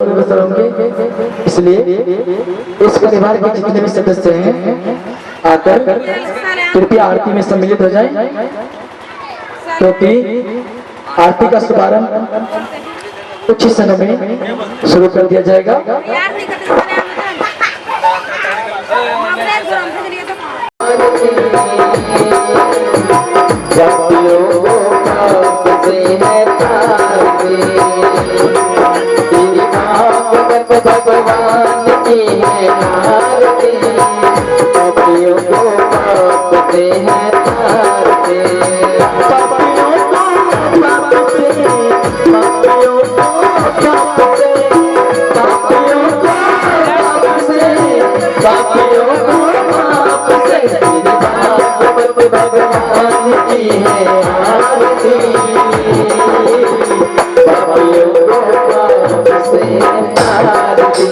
के, इसलिए इस परिवार के जितने भी सदस्य हैं आकर कृपया आरती में सम्मिलित हो जाएं, क्योंकि आरती का शुभारंभ कुछ ही समय में शुरू कर दिया जाएगा। भगवान की है आरती, पापियों को कांपते हैं तारते, पापियों को कांपते, पापियों को कांपते, पापियों को कांपते, पापियों को कांपते, भगवान की है आरती, पापियों को कांपते हैं तारते।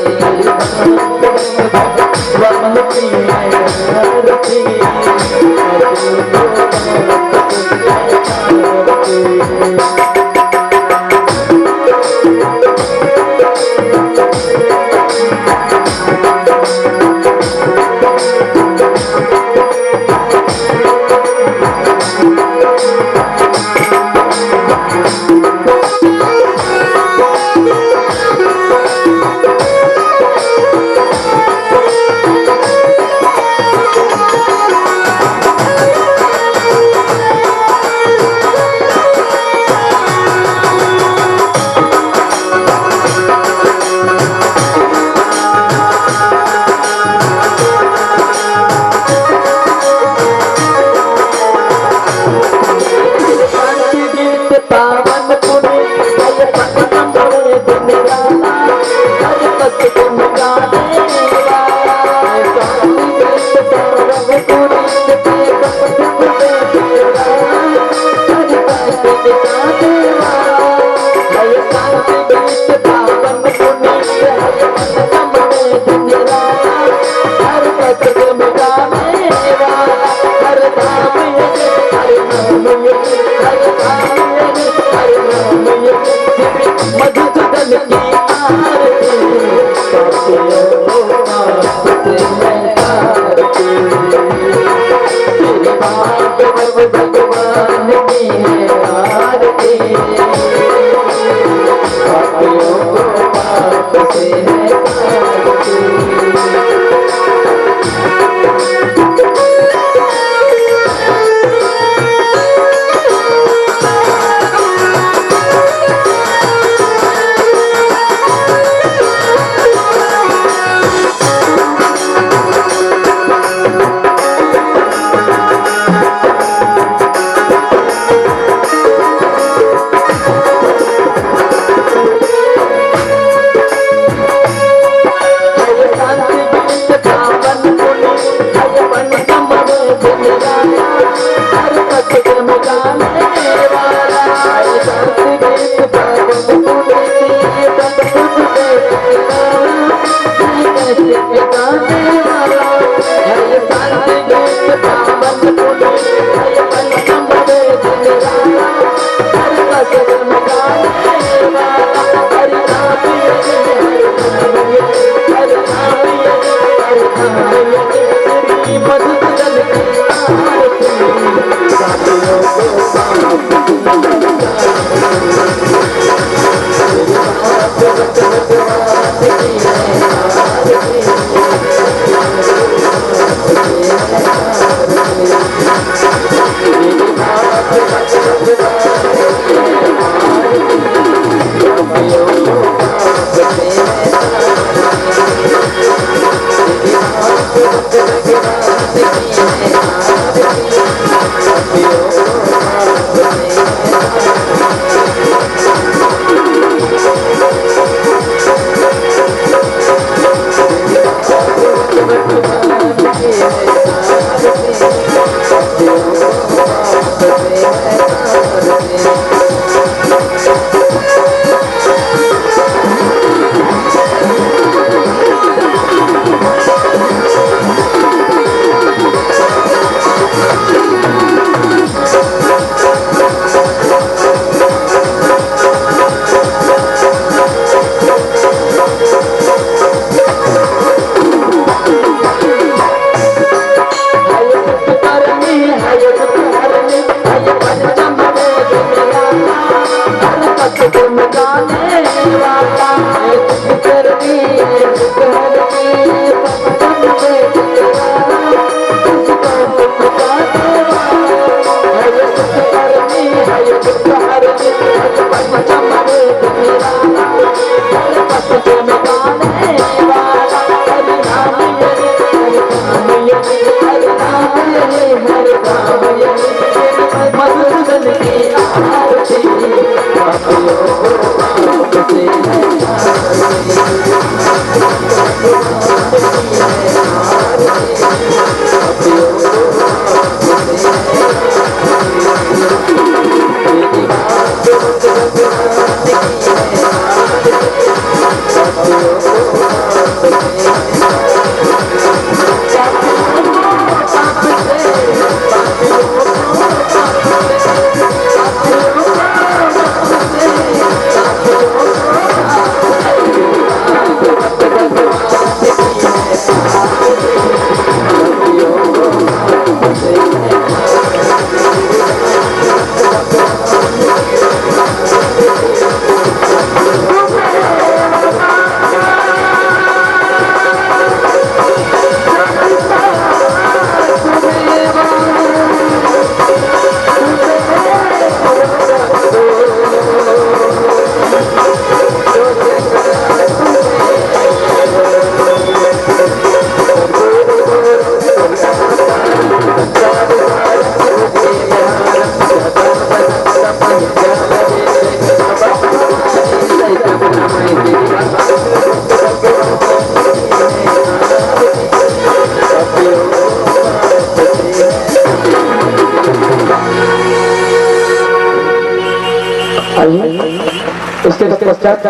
उसके पश्चात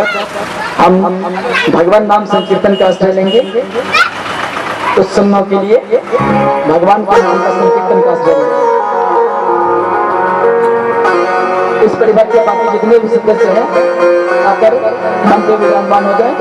हम भगवान नाम संकीर्तन का आश्रय लेंगे। उस समय के लिए भगवान के नाम का संकीर्तन का आश्रय लेंगे। इस परिवार के बाकी जितने भी सदस्य हैं आकर हम पे विराजमान हो जाए।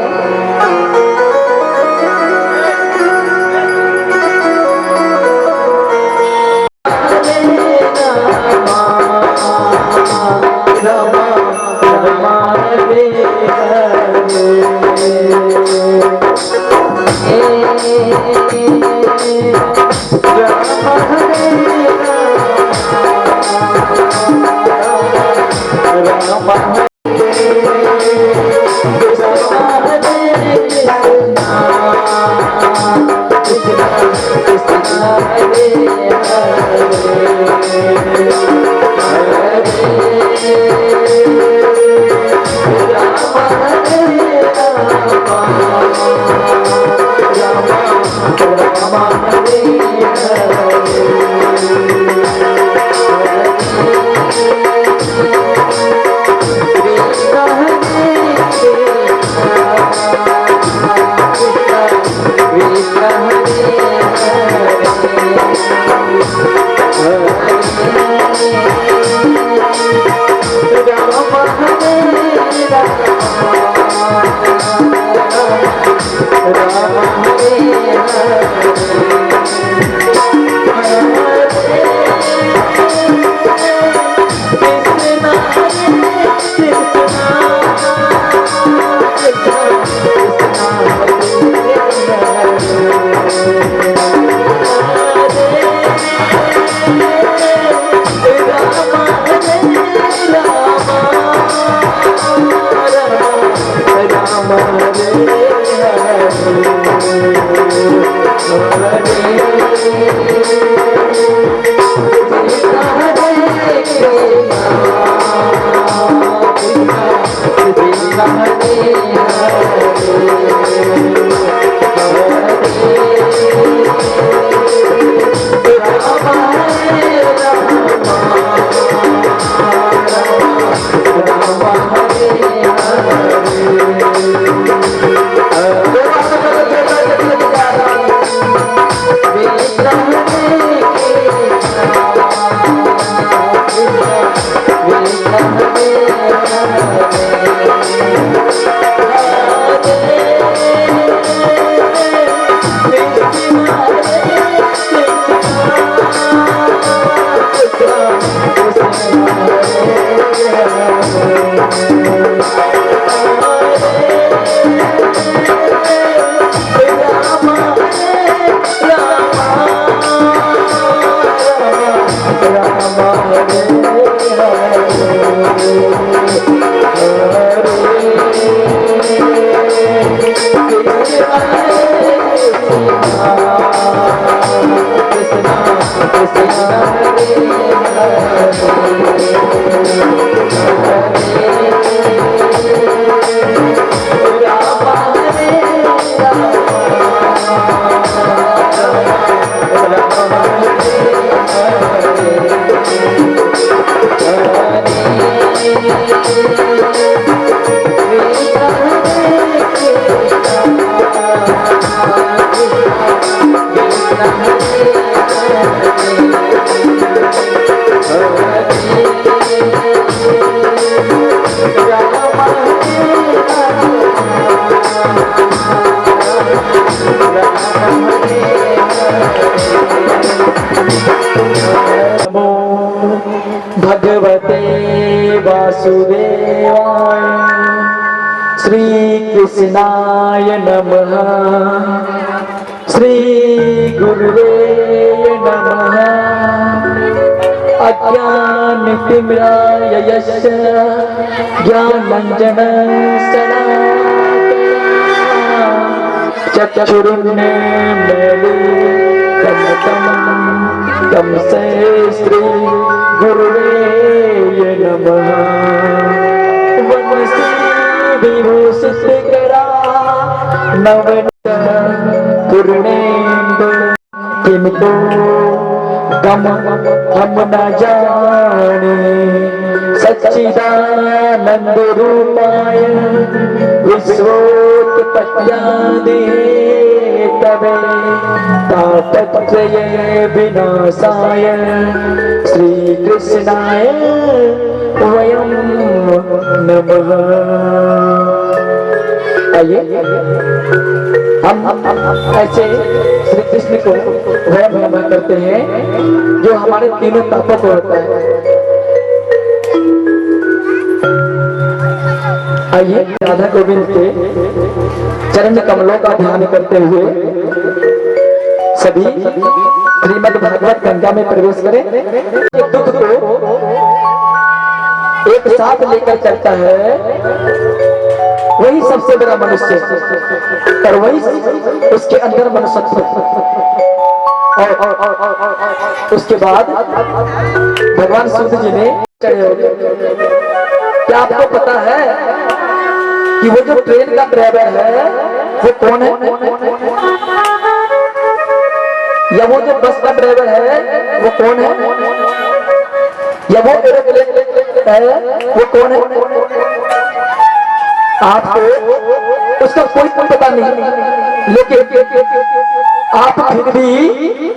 भगवते वासुदेवाय श्री कृष्णाय नमः। श्री गुरुवे नमः। अज्ञानतिमिराय यस्य ज्ञानाञ्जनशलाकया चक्षुरुन्मीलितं तमसे श्री गुरुवे नमः। वनसी विभूषितकरा नवनीत पूर्णेन्दु किन्तु गम हम न जाने सच्चिदानंद रूपाय विश्वोत्पत्त्यादि तवे तापत्रय विनाशाय श्री कृष्णाय वयं नमः। आइए हम ऐसे श्री कृष्ण को वयं नमः करते हैं जो हमारे तीनों तापों को होता है। आइए राधा गोविंद के चरण कमलों का ध्यान करते हुए सभी श्रीमद् भागवत गंगा में प्रवेश करें। दुख को एक साथ लेकर चलता है वही सबसे बड़ा मनुष्य और वही उसके अंदर मनुष्यत्व। और उसके बाद भगवान सूत जी ने चढ़े हो गए। क्या आपको पता है कि वो जो ट्रेन का ड्राइवर है वो कौन है? या वो जो बस का ड्राइवर है वो कौन है? या वो एरोप्लेन है वो कौन है? आपको उसका कोई पता नहीं, लेकिन आप फिर भी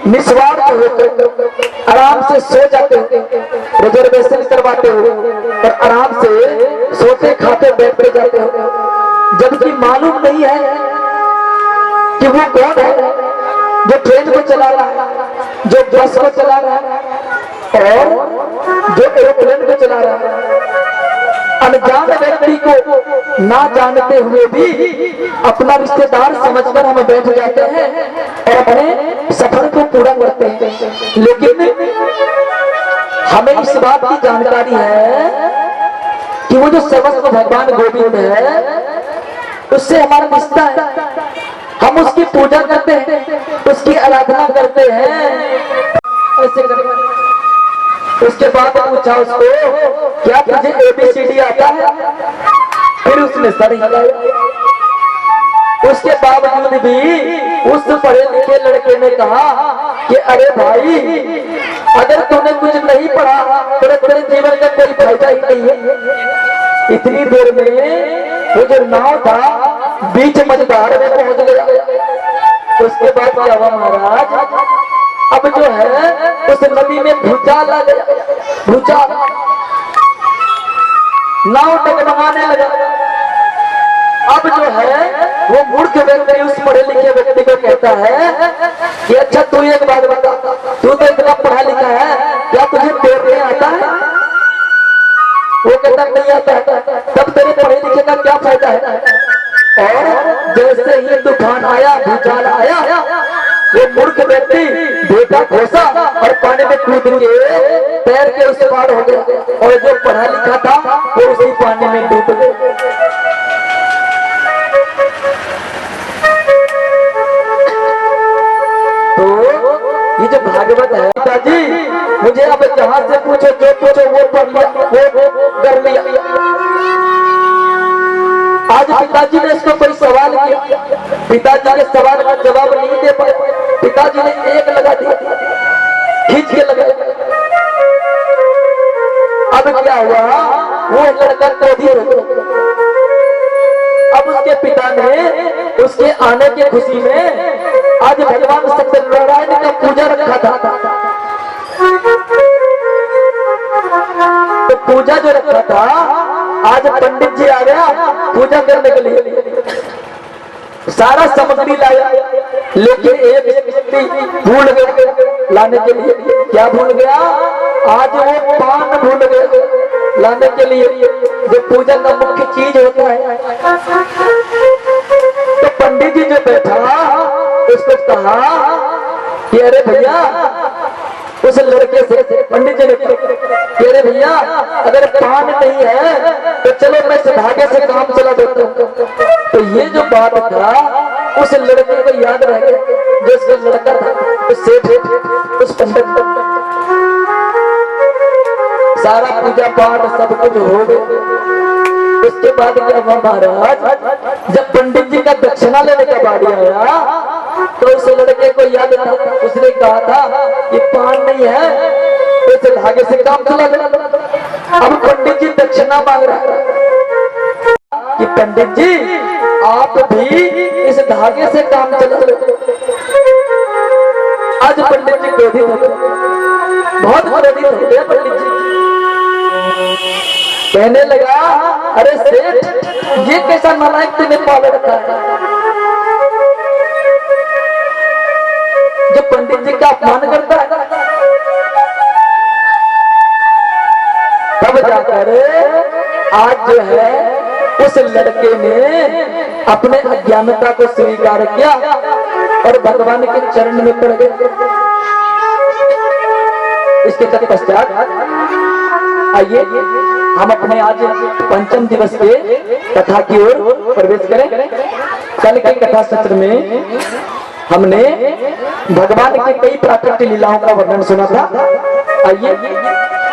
निस्वार्थ होकर आराम से सो जाते हो, रिजर्वेशन करवाते हो और आराम से सोते खाते बैठते जाते हो, जबकि मालूम नहीं है कि वो कौन है जो ट्रेन को चला रहा है, जो बस को चला रहा है और जो एरोप्लेन को चला रहा है। अनजान व्यक्ति को ना जानते हुए भी अपना रिश्तेदार समझकर हम बैठ जाते हैं और अपने सफर को पूरा करते हैं, लेकिन हमें इस बात की जानकारी है कि वो जो सर्वस्व भगवान गोविंद है उससे हमारा रिश्ता है। हम उसकी पूजा करते हैं, उसकी आराधना करते हैं, ऐसे करते। उसके बाद पूछा उसको, क्या तुझे ABCD आता है? फिर उसने सर हिलाया। उसके बावजूद भी उस पढ़े लिखे लड़के ने कहा कि अरे भाई, अगर तूने कुछ नहीं पढ़ा तो तेरे जीवन का कोई फायदा ही नहीं है। इतनी देर में वो जो नाव था बीच मझधार में पहुंच गया। उसके बाद क्या हुआ महाराज? अब जो है उस नदी में भूचाल आ गया, भूचाल, नाव डगमगाने लगा। अब जो है वो मूर्ख व्यक्ति उस पढ़े लिखे व्यक्ति को कहता है कि अच्छा तू एक बात बता, तू तो इतना पढ़ा लिखा है, क्या तुझे तैरने आता है? वो कहता नहीं आता है। तब तेरे पढ़े लिखे का क्या फायदा है? और जैसे ही तूफान आया, भूचाल आया, वो मूर्ख व्यक्ति बेटा घोसा और पानी में कूद के तैर के उस पार हो गया, और जो पढ़ा लिखा था वो उसी पानी में डूब गया। तो ये जो भागवत है पिताजी, मुझे अब जहां से पूछो जो पूछो वो पढ़ लिया, वो कर लिया। आज पिताजी ने इसको कोई सवाल किया, पिताजी के सवाल का जवाब नहीं दे पाए। पिताजी ने एक लगा दिया, खींच के लगा। अब क्या हुआ? वो लड़का क्रोधित हो गया। अब उसके पिता ने उसके आने की खुशी में आज भगवान सत्यनारायण का पूजा रखा था। तो पूजा जो रखा था, आज पंडित जी आ गया पूजा करने के लिए, सारा सामग्री लाया, लेकिन एक व्यक्ति भूल गया लाने के लिए। क्या भूल गया? आज वो पान भूल गया लाने के लिए, जो पूजा का मुख्य चीज होता है। तो पंडित जी जो बैठा उसको कहा कि अरे भैया, उस लड़के से पंडित जी ने कहा कि अरे भैया, अगर पान नहीं है तो चलो मैं इस धागे से काम चला देता हूँ। तो ये जो बात था उस लड़के को याद रह गया, जो उसका लड़का था उस सेठ, उस पंडित। सारा पूजा पाठ सब कुछ हो गया। उसके बाद क्या हुआ महाराज? जब पंडित जी का दक्षिणा लेने का बारी आया तो उस लड़के को याद था, उसने कहा था ये पान नहीं है, तो इसे धागे से काम चला लेना। अब पंडित जी दक्षिणा मांग रहा है कि पंडित जी आप भी इस धागे से काम चला लो। आज पंडित जी क्रोधित हो गए, बहुत क्रोधित हो गए पंडित जी। कहने लगा अरे सेठ ये कैसा नालायक तूने पाल रखा है जो पंडित जी का अपमान करता है। तब जाकर आज जो है उस लड़के ने अपने अज्ञानता को स्वीकार किया और भगवान के चरण में पड़ गए। इसके तत्पश्चात आइए हम अपने आज पंचम दिवस के कथा की ओर प्रवेश करें। कल के कथा सत्र में हमने भगवान की कई प्राकृतिक लीलाओं का वर्णन सुना था। आइए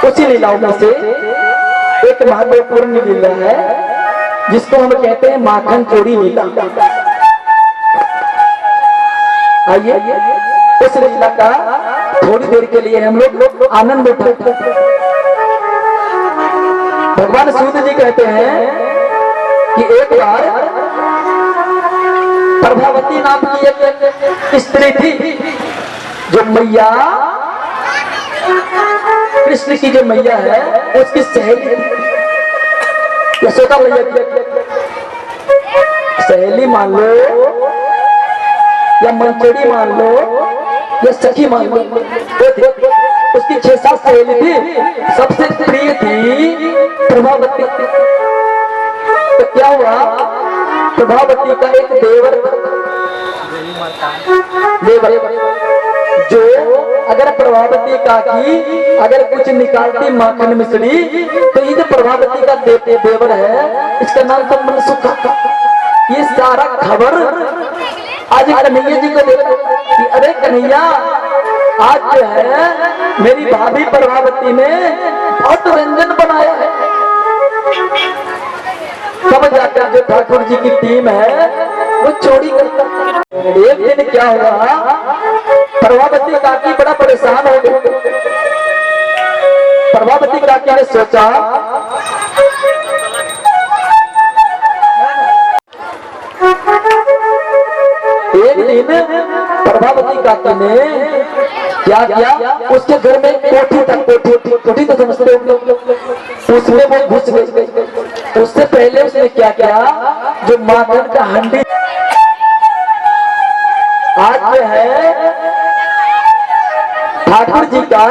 उसी लीलाओं में से एक महत्वपूर्ण लीला है जिसको हम कहते हैं माखन चोरी लीला। आइए उस लीला का थोड़ी देर के लिए हम लोग आनंद उठाते हैं। भगवान सूत जी कहते हैं कि एक बार प्रभावती नाम की एक स्त्री थी जो मैया कृष्ण की जो मैया है उसकी सहेली यशोदा मैया की सहेली मान लो या मंचोड़ी मान लो या सखी मान लो। उसकी 6-7 सहेली थी, सबसे प्रिय थी प्रभावती। तो क्या हुआ प्रभावती का एक देवर जो अगर प्रभावती का की अगर कुछ निकालती माखन मिश्री तो ये जो प्रभावती का देवर है इसका नाम तो मनसुखा। ये सारा खबर आज कन्हैया जी को देखो कि अरे कन्हैया आज जो है मेरी भाभी प्रभावती ने बहुत व्यंजन बनाया है। तब जाकर जो ठाकुर जी की टीम है वो चोरी करता। एक दिन क्या हुआ प्रभावती काकी बड़ा परेशान हो गई। प्रभावती काकी ने सोचा एक दिन प्रभावती काकी ने क्या किया उसके घर में कोठी था। कोठी तो समझते हो उसमें वो घुस गई। उससे पहले उसने क्या किया जो माखन का हंडी आज जो है ठाकुर जी का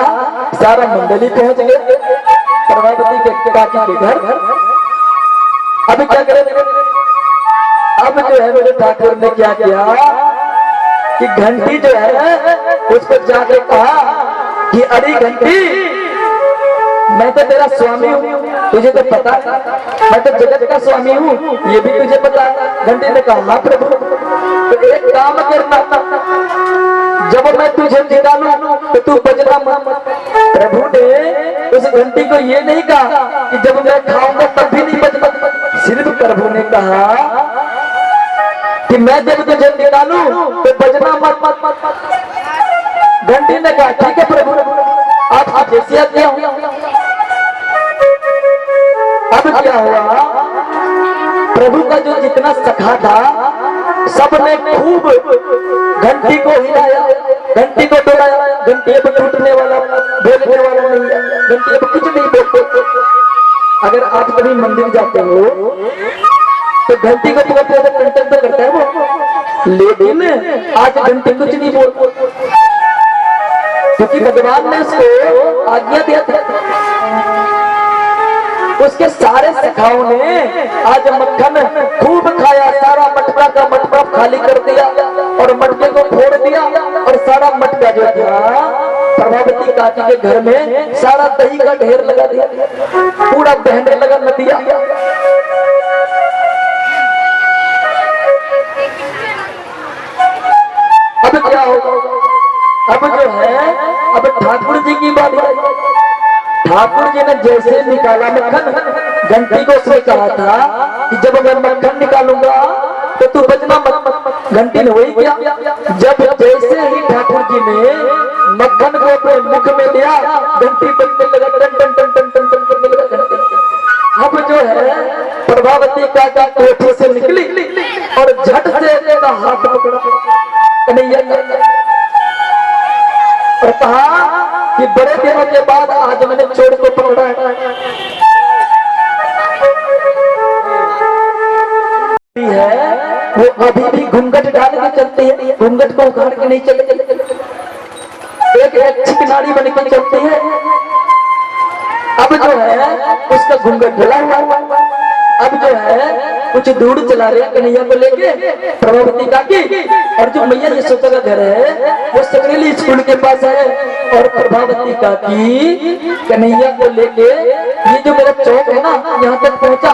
सारा मंडली पहुंच गए प्रभावती के काकी के घर। अभी क्या करें अब जो है मेरे ठाकुर ने क्या किया कि घंटी जो है उसको जाके कहा कि अरे घंटी मैं तो तेरा स्वामी हूँ तुझे तो पता है मैं तो जगत का स्वामी हूँ ये भी तुझे पता है। घंटी ने कहा हाँ प्रभु तो एक काम करना जब मैं तुझे निकालूं तो तू बजना मत। प्रभु ने उस घंटी को ये नहीं कहा कि जब मैं खाऊंगा तब भी नहीं बजना। सिर्फ प्रभु ने कहा कि मैं जब तुझे निकालूं तो बजना मत। घंटी ने कहा ठीक है प्रभु आप जैसे आज्ञा हो। अब क्या हुआ प्रभु का जो जितना सखा था सबने खूब घंटी को हिलाया घंटी को डोलाया। घंटी अब टूटने वाला बोलने वाला नहीं है। घंटी अब कुछ नहीं बोलते। अगर आप कभी मंदिर जाते हो तो घंटी को पकड़ते तो कंटक तो करता है वो, लेकिन आज घंटी कुछ नहीं बोलते क्योंकि भगवान ने उसको आज्ञा दिया था। उसके सारे सखाओं ने आज मक्खन खूब खाया। सारा मटका का मटका खाली कर दिया और मटके को फोड़ दिया और सारा मटका जो था प्रभावती काकी के घर में सारा दही का ढेर लगा दिया। पूरा बहने लगा नदिया। अब क्या होगा अब जो है अब ठाकुर जी की बात। ठाकुर जी ने जैसे निकाला मक्खन घंटी को उसने कहा था कि जब मैं मक्खन निकालूंगा तो तू बचना मत। घंटी ने वही किया। जब जैसे ही ठाकुर जी ने मक्खन को अपने मुख में लिया घंटी बजने लगा। टन टन टन टन टन टन करने लगा। जो है प्रभावती का कोठी से निकली और झट से इसका हाथ पकड़ा कन्हैया का और कहा कि बड़े दिनों के बाद आज मैंने चोर को पकड़ा है। वो अभी भी घूंघट डाल के चलती है, घूंघट को उखाड़ के नहीं चलती, एक अच्छी नारी बन के चलती है। अब जो है उसका घूंघट ढला हुआ, अब जो है कुछ दूर चला रहे कन्हैया को लेके प्रभावती का की, और जो मैया यशोदा का घर है वो सकरेली स्कूल के पास है। और प्रभावती का की कन्हैया को लेके ये जो मेरा चौक है ना यहाँ तक पहुंचा,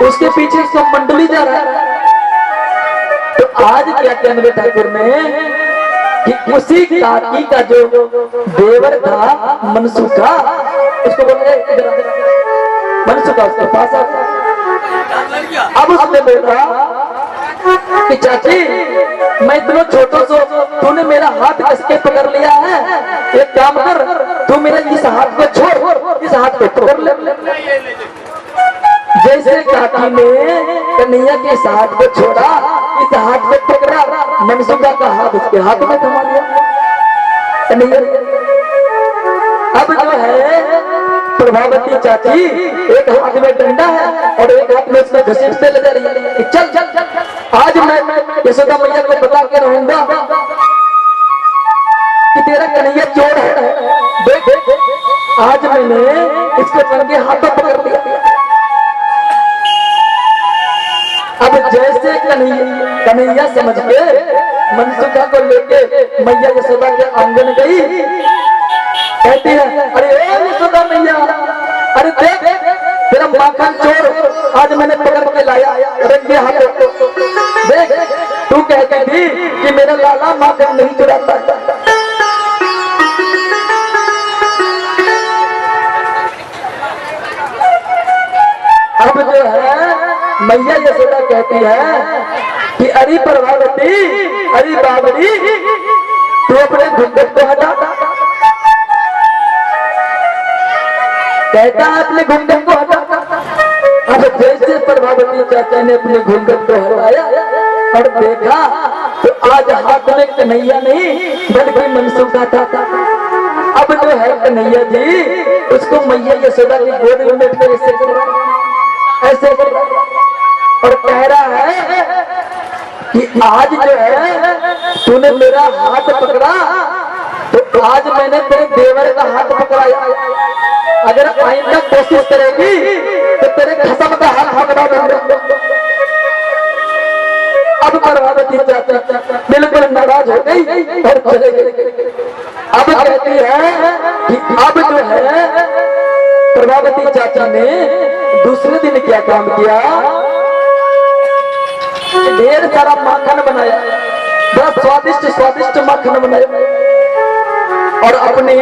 उसके पीछे सब मंडली जा रहा है। तो आज क्या कहने ठाकुर ने कि उसी काकी का जो देवर था मनसुखा, उसको बोले मनसुखा उसके पास आ। अब उसने बोला कि चाची मैं इतना छोटा सो, तूने मेरा हाथ कस के पकड़ लिया है, एक काम कर तू मेरा इस हाथ को छोड़, इस हाथ को पकड़ ले। जैसे काकी ने कन्हैया के इस हाथ को छोड़ा, इस हाथ को पकड़ा, मनसुखा का हाथ उसके हाथ में थमा लिया कन्हैया। अब जो है प्रभावती चाची एक हाथ में डंडा है और एक हाथ में उसमें घसीटते ले जा रही है। चल चल चल आज मैं यशोदा मैया को बता के रहूंगा कि तेरा कन्हैया चोर है। देख आज मैंने इसको रंगे हाथों पकड़ लिया। अब जैसे कन्हैया समझ के मनसुखा को लेके मैया यशोदा के आंगन गई, कहती है अरे यशोदा मैया, अरे देख तेरा माखन चोर आज मैंने पकड़ के लाया रंगे हाथों। देख तू कहती थी कि मेरा लाला माखन नहीं चुराता। अब जो है मैया यशोदा कहती है कि अरे प्रभावती, अरे बाबरी, तू अपने घूंघट को हटा। कहता है अपने घूंघट को हटा। अब जैसे प्रभावती चाचा ने अपने घूंघट को हटाया और देखा तो आज हाथ में कन्हैया नहीं बल्कि मनसुखा था। अब जो है कन्हैया जी उसको मैया यशोदा की गोद में बैठ कर ऐसे और कह रहा है कि आज जो है तूने मेरा हाथ पकड़ा तो आज मैंने तेरे देवर का हाथ पकड़ाया। अगर आइंदा कोशिश करेगी तो तेरे खसम का हाथ पकड़ा दूंगा। अब प्रभावती चाचा बिल्कुल नाराज हो गई और चले गई। अब कहती है कि अब जो है प्रभावती चाचा ने दूसरे दिन क्या काम किया, ढेर सारा माखन बनाया, बड़ा स्वादिष्ट स्वादिष्ट माखन बनाया और अपने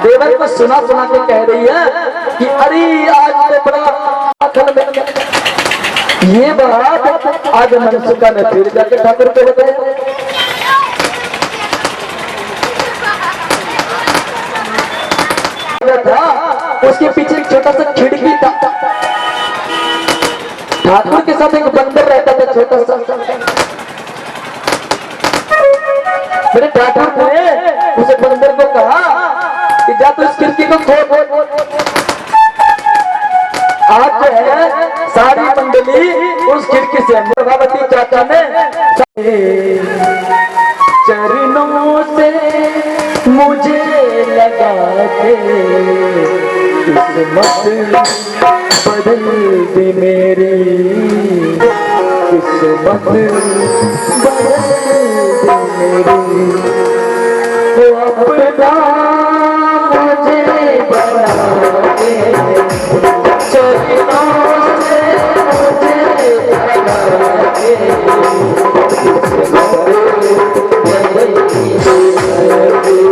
देवर को सुना सुना के कह रही है कि अरे आज तो बड़ा माखन बन गया। ये बात आज मनसुखा ने फिर जाके ठाकुर को बताया। उसके पीछे एक छोटा सा खिड़की था, ठाकुर के साथ एक बंदर रहता था छोटा सा। मेरे ठाकुर ने उस बंदर को कहा कि जा तो इस खिड़की को खोल। आज जो है सारी मंडली उस खिड़की से प्रभावती चाचा ने चरणों से मुझे लगा के किस्मत बदल दी मेरी, किस्मत बदल दी मेरी। वो अपना मुझे बना के चरणों से मुझे लगा के किस्मत बदल दी मेरी।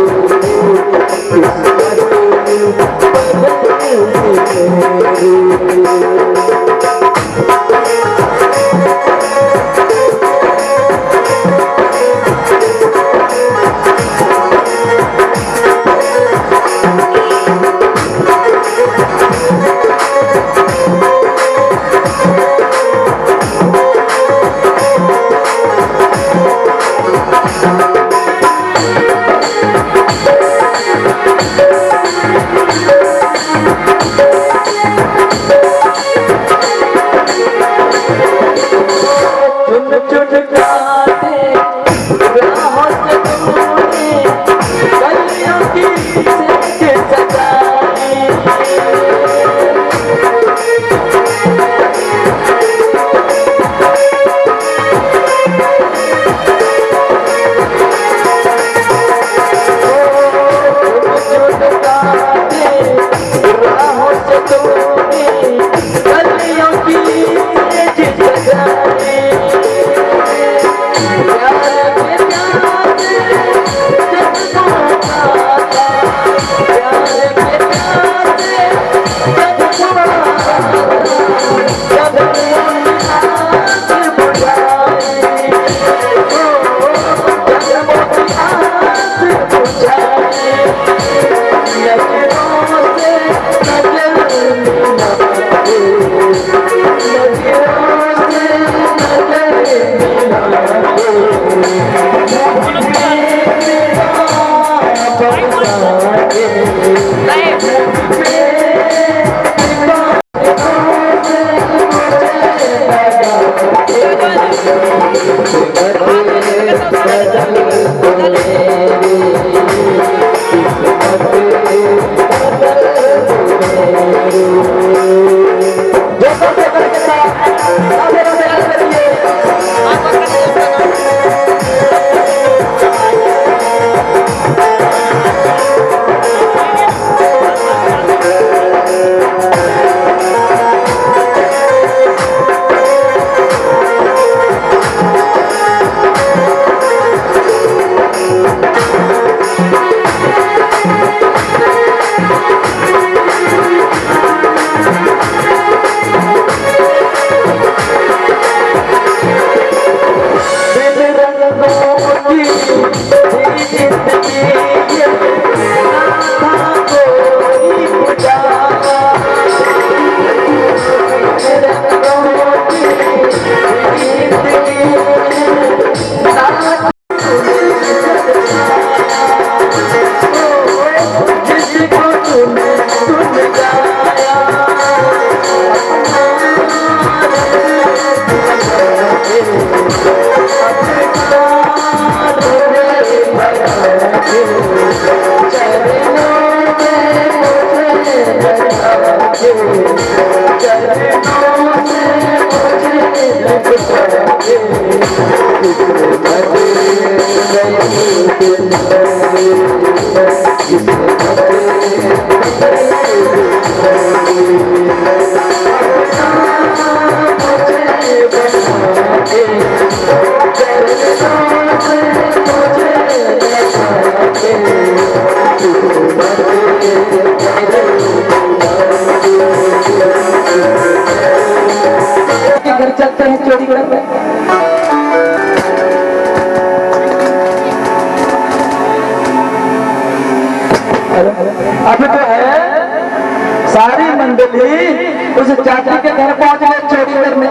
घर चलते हैं चोरी करते हैं। अब तो है सारी मंडली उस चाचा के घर पहुंच गए चोरी करने,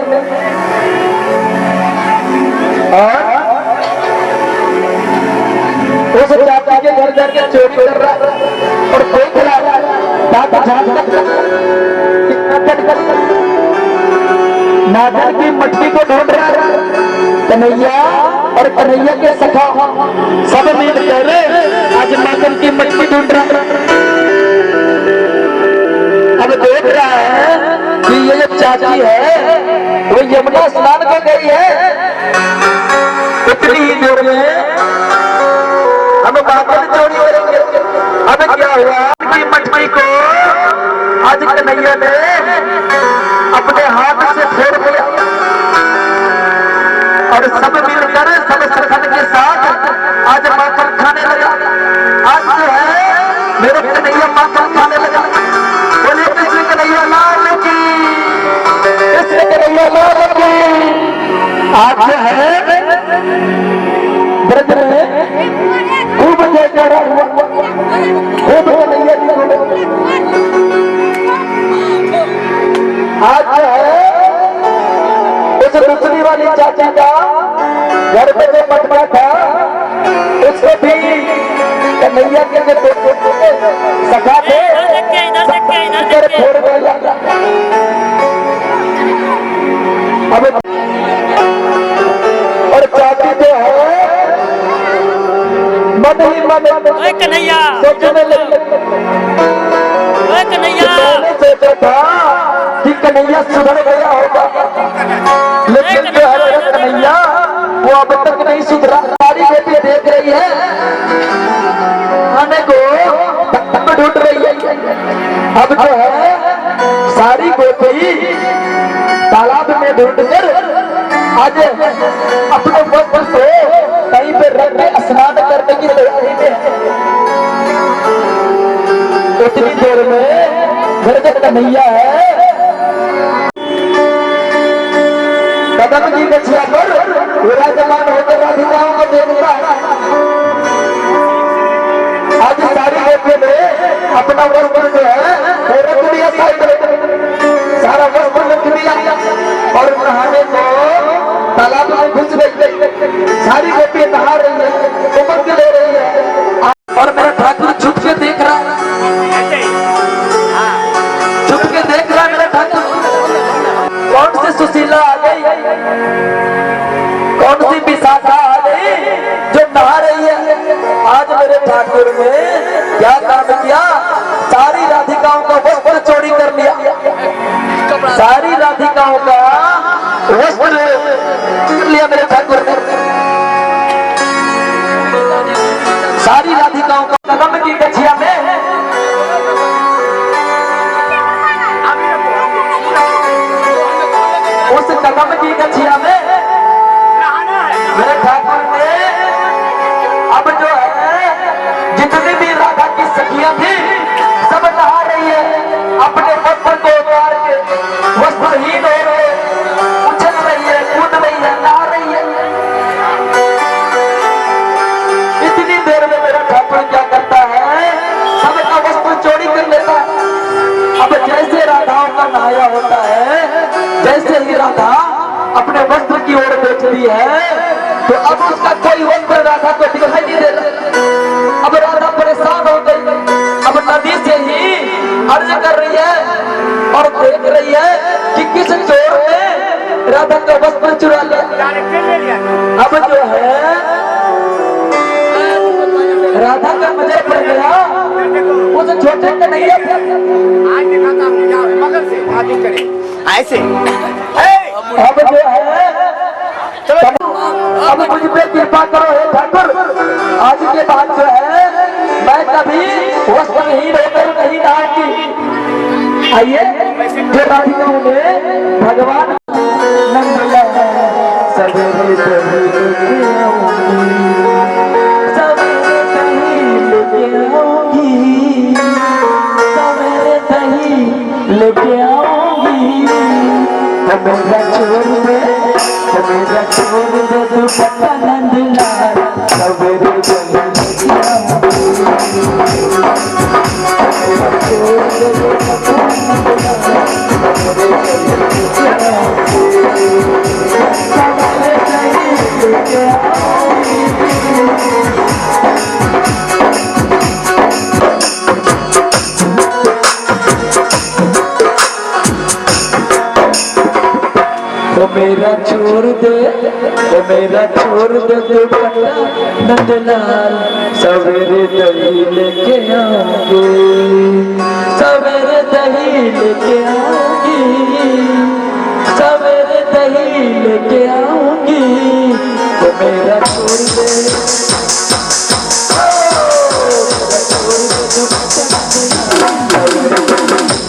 और उस चाचा के घर जाके चोरी कर रहा और देख रहा नागर की मटकी को ढूंढ रहा कन्हैया और कन्हैया के सखा सब मिलकर आज नागर की मटकी ढूंढ रहा। अब देख रहा है कि ये जो चाची है वो यमुना स्नान को गई है, इतनी ही देर में हम बादल चोरी करेंगे। अब क्या हुआ कि मटकी को आज कन्हैया ने अपने हाथ से फोड़ दिया और सब मिलकर सब सखन के साथ आज माखन खाने लगा। आज जो है मेरे कन्हैया माखन खाने लगा। बोले कृष्ण कन्हैया लाल की, कृष्ण कन्हैया लाल की। आज जो है ब्रज में खूब जयकारा हुआ, खूब कन्हैया जी। आज जो है उस दूसरी वाली चाची का घर पे जो मटका था उसको भी कन्हैया के जो सखा थे फोड़ दिया। अब और चाची जो है मन ही मन कन्हैया सोचने लगी, सोचा था कि कन्हैया सुधर गया होगा, लेकिन जो है कन्हैया वो अब तक नहीं सुधरा। सारी बेटी देख रही है, खाने को ढूंढ रही है। अब जो है सारी गोपी तालाब में ढूंढकर आज अपने वस्त्र से कहीं पे रख के स्नान करने की तैयारी में है। इतनी देर में घर के कन्हैया है कदम की गछिया पर विराजमान होकर राधिकाओं को देखता है। आज सारी गोपियों ने अपना वस्त्र जो है रख दिया, सारा वस्त्र रख दिया और नहाने को तालाब में घुस गई। सारी गोपियां नहा रही है, उमंग ले रही है और मेरा ठाकुर छुप के देख रहा है, छुप के देख रहा है मेरा ठाकुर। कौन से सुशीला आ गई विशाखा आ गई जो नहा रही है। आज मेरे ठाकुर ने क्या काम किया, सारी राधिकाओं का वस्त्र चोरी कर लिया, सारी राधिकाओं का वस्त्र चुन लिया मेरे ठाकुर ने। सारी राधिकाओं का कदम की गछिया में उस कदम की गछिया में मेरे ठाकुर ने अब जो है जितनी भी राधा की सखियां थी सब नहा रही है, अपने वस्त्र को उतार के वस्त्रहीन हो रहे, उछल रही है, कूद रही है, नहा रही है। इतनी देर में मेरा ठाकुर क्या करता है, सबका वस्त्र चोरी कर लेता है। अब जैसे राधाओं का नहाया होता है, जैसे ही राधा अपने वस्त्र की ओर देखती है तो अब उसका कोई वस्त्र राधा को दिखाई नहीं दे रहा। अब राधा परेशान हो गई, अब नदी से ही अर्ज कर रही है और देख रही है कि किस चोर ने राधा का वस्त्र चुरा लिया। अब जो है राधा का नजर पड़ गया उस छोटे कन्हैया पे। आज दिखाता हूँ क्या है, मगर से बातें करे ऐसे। अब जो है अब मुझ पे कृपा करो हे ठाकुर, आज के बाद जो है मैं कभी वस्त्रहीन होकर नहीं नहाऊंगी। आइए जो राधिकाओं ने भगवान नंदलाल सवेरे लेके आऊंगी, सवेरे दही लेके आऊंगी, मेरा छोड़ दे, मेरा छोड़ दे दुपट्टा नंदलाल सवेरे दही लेके आऊंगी, छोड़ दे दुपट्टा नंदलाल सवेरे दही लेके आऊंगी, सवेरे दही लेके आऊंगी। तो मेरा छोड़ दे, तो मेरा छोड़ दे दुपट्टा नंदलाल सवेरे दही लेके आऊंगी, सवेरे दही लेके आऊंगी, सवेरे दही लेके आऊंगी। तो मेरा छोड़ दे, छोड़ दे दुपट्टा रख ले, तो मेरा रख ले।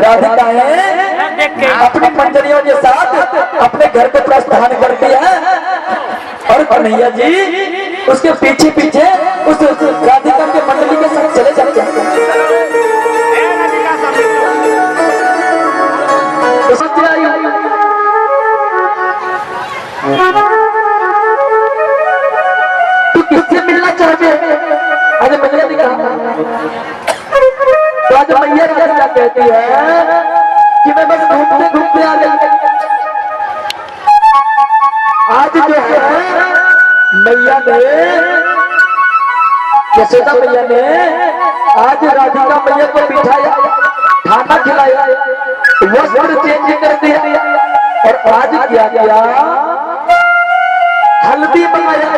राधिकाएं अपनी मंजरियों के साथ अपने घर को प्रस्थान करती है और कन्हैया जी उसके पीछे पीछे उस राधिका के मंडली के साथ चले जाते हैं। तू किससे मिलना चाहते हैं? अरे मैया ने कहा तो आज मैया क्या कहती है कि मैं बस घूमते घूमते आ गई। आज जो है मैया ने यशोदा मैया ने आज राधिका मैया को बिठाया, खाना खिलाया, वस्त्र चेंज कर दिया और आज क्या किया, हल्दी मंगाया,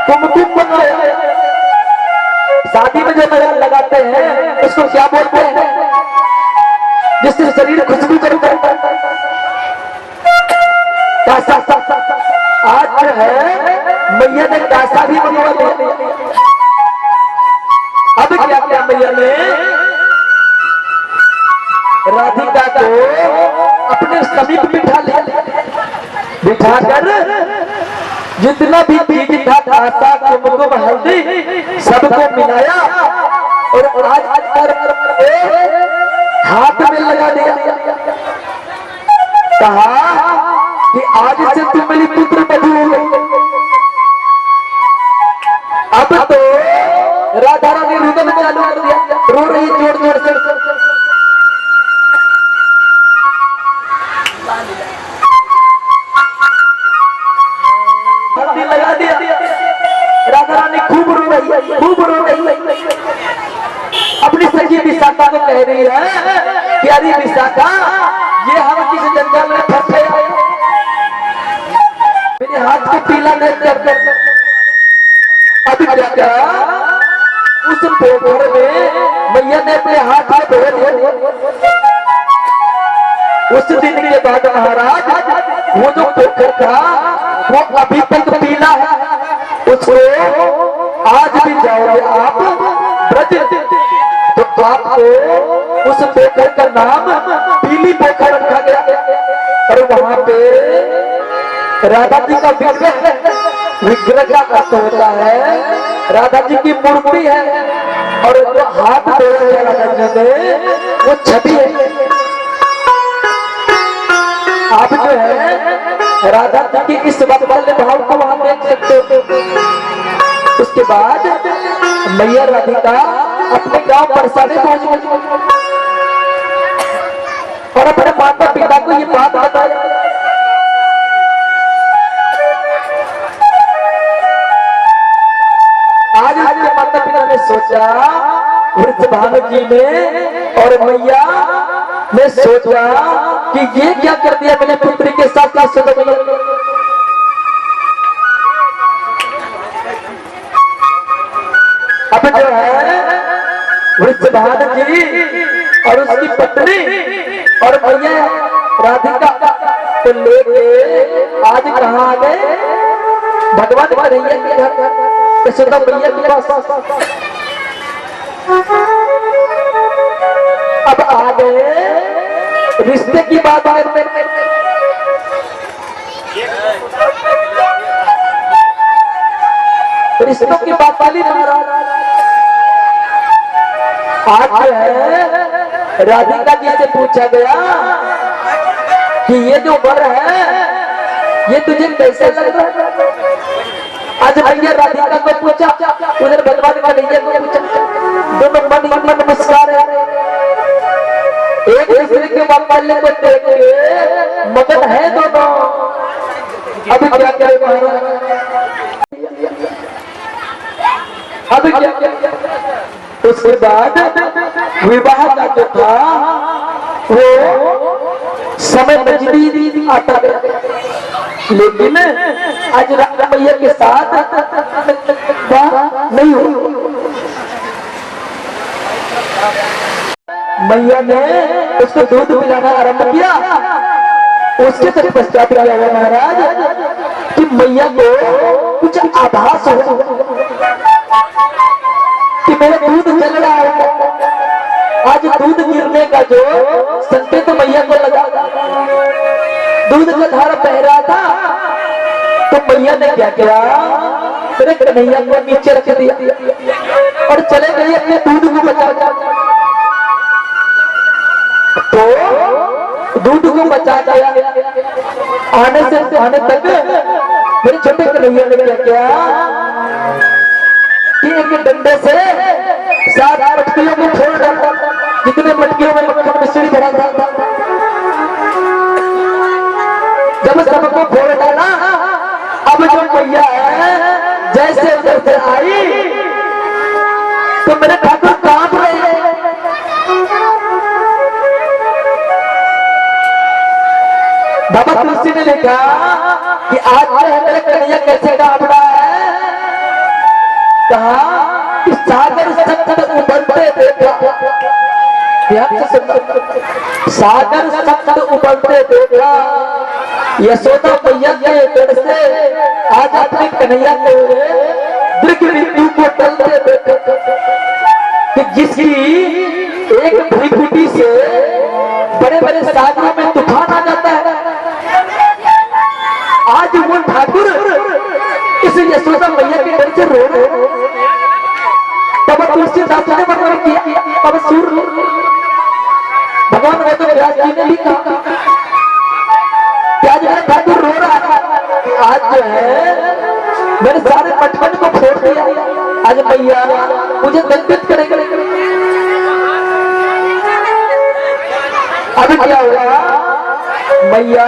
कुमकुम मंगाया। शादी में जो नजर लगाते हैं उसको क्या बोलते हैं, जिससे शरीर खुशबू करता है। आज जो है मैया ने कासा भी मंगवा दिया। अब क्या किया मैया ने, राधिका को अपने समीप बिठा लिया। बिठाकर जितना भी चीज था, कासा, कुमकुम, हल्दी, सबको मिलाया और आज हाथ में लगा दिया। कहा कि आज से तुम मेरी पुत्र बधू हो गई। अब तो राधा रानी रुदन चालू कर दिया, रो रही जोर जोर से। हल्दी लगा दिया, राधा रानी खूब रो रही, खूब रो रही। अपनी सखी विशाखा को कह रही है कि अरे विशाखा, ये हम किस जंगल में फंस गए, मेरे हाथ को पीला नहीं कर। अभी क्या, उस पोखर में मैया ने अपने हाथ में धो दिया। उस दिन के बाद महाराज, वो जो पोखर था वो अभी तक पीला है। उसको आज भी जाओगे आप ब्रज, तो आपको उस पोखर का नाम पीली पोखर रखा गया। और वहां पे राधा जी का विग्रह का अर्थ होता है, राधा जी की मूर्ति है, और जो हाथ धोया राधा जी ने वो छवि है। आप जो है राधा जी की इस वक्त वाले भाव को वहां देख सकते हो। उसके बाद मैया राधिका अपने गांव परसाने पहुंच गई और अपने माता पिता को ये बात बताया। आज उसके माता पिता ने सोचा, वृषभानु जी ने और मैया ने सोचा कि ये क्या कर दिया मेरे पुत्री के साथ साथ। अब जो है वृषभानु जी और उसकी पत्नी और मैया राधिका को लेके आज कहाँ आ गए, भगवान कन्हैया के घर, यशोदा मैया के पास। अब आ गए रिश्ते की बात करते। रिश्तों की बात वाली महाराज, आज जो है राधिका जी से पूछा गया कि ये जो वर है ये तुझे कैसे लग रहा है। आज भैया राधिका को पूछा, उधर भगवान कन्हैया को पूछा, दोनों मन नमस्कार है, एक दूसरे के वाले को देख के मगन है दोनों। अभी क्या करे महाराज, अभी क्या। उसके बाद विवाह का जो था वो समय नजदीक आता गया, लेकिन आज राधा मैया के साथ नहीं हुई। मैया ने उसको दूध पिलाना आरंभ किया। उसके पश्चात क्या हुआ महाराज कि मैया को कुछ आभास हुआ कि मेरा दूध चल रहा है। आज दूध गिरने का जो संकेत तो मैया को लगा, दूध का धारा बह रहा था, तो मैया ने क्या किया, मेरे कन्हैया को नीचे रख दिया और चले गए अपने दूध को बचा। तो दूध को बचा दिया, आने से आने तक मेरे छोटे कन्हैया ने क्या किया कि एक डंडे से 7 मटकियों को फोड़ डाला, जितने मटकियों में मक्खन मिश्री भरा था। जब सबको फोड़ डाला, अब जो मैया है जैसे उधर से आई तो मेरे ठाकुर कांप रहे हैं। बाबा तुलसी ने ने देखा कि आज जो है मेरे कन्हैया कैसे डांट रहा है, कहा कि सागर संकट उबलते देखा, सागर संकट उबलते देखा, यशोदा मैया के डर से आज अपने कन्हैया को दीर्घ मृत्यु को टलते देखा, कि जिसकी एक भ्रिकुटी से बड़े बड़े सागरों में तूफान आ जाता है, आज वो ठाकुर इस यशोदा मैया के डर से रो रहे। तब तुलसीदास ने वर्णन किया, तब सूर भगवान वेदव्यास जी ने भी कहा कि आज मेरा ठाकुर रो रहा है, आज जो है मेरे सारे मटमट को फोड़ दिया, आज मैया मुझे दंडित करेंगे। अभी क्या हुआ, मैया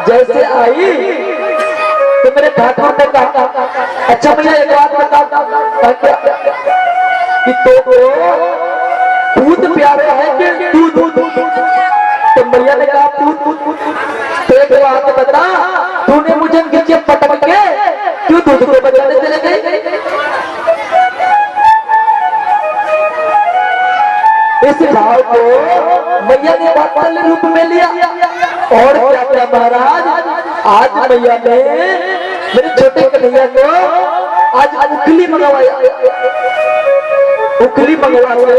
जैसे आई तो मेरे ठाकुर ने कहा, अच्छा मैया एक बात बताओ कि तो दूध प्यारा है कि दूध? तो मैया ने कहा दूध। तो एक बात बता, तूने मुझे नीचे पटक के क्यों दूध को बचाने चले गए? इस भाव को मैया ने वात्सल्य रूप में लिया। और क्या क्या महाराज, आज मैया ने मेरे छोटे कन्हैया को आज उखली मंगवाया, उखली मंगवा के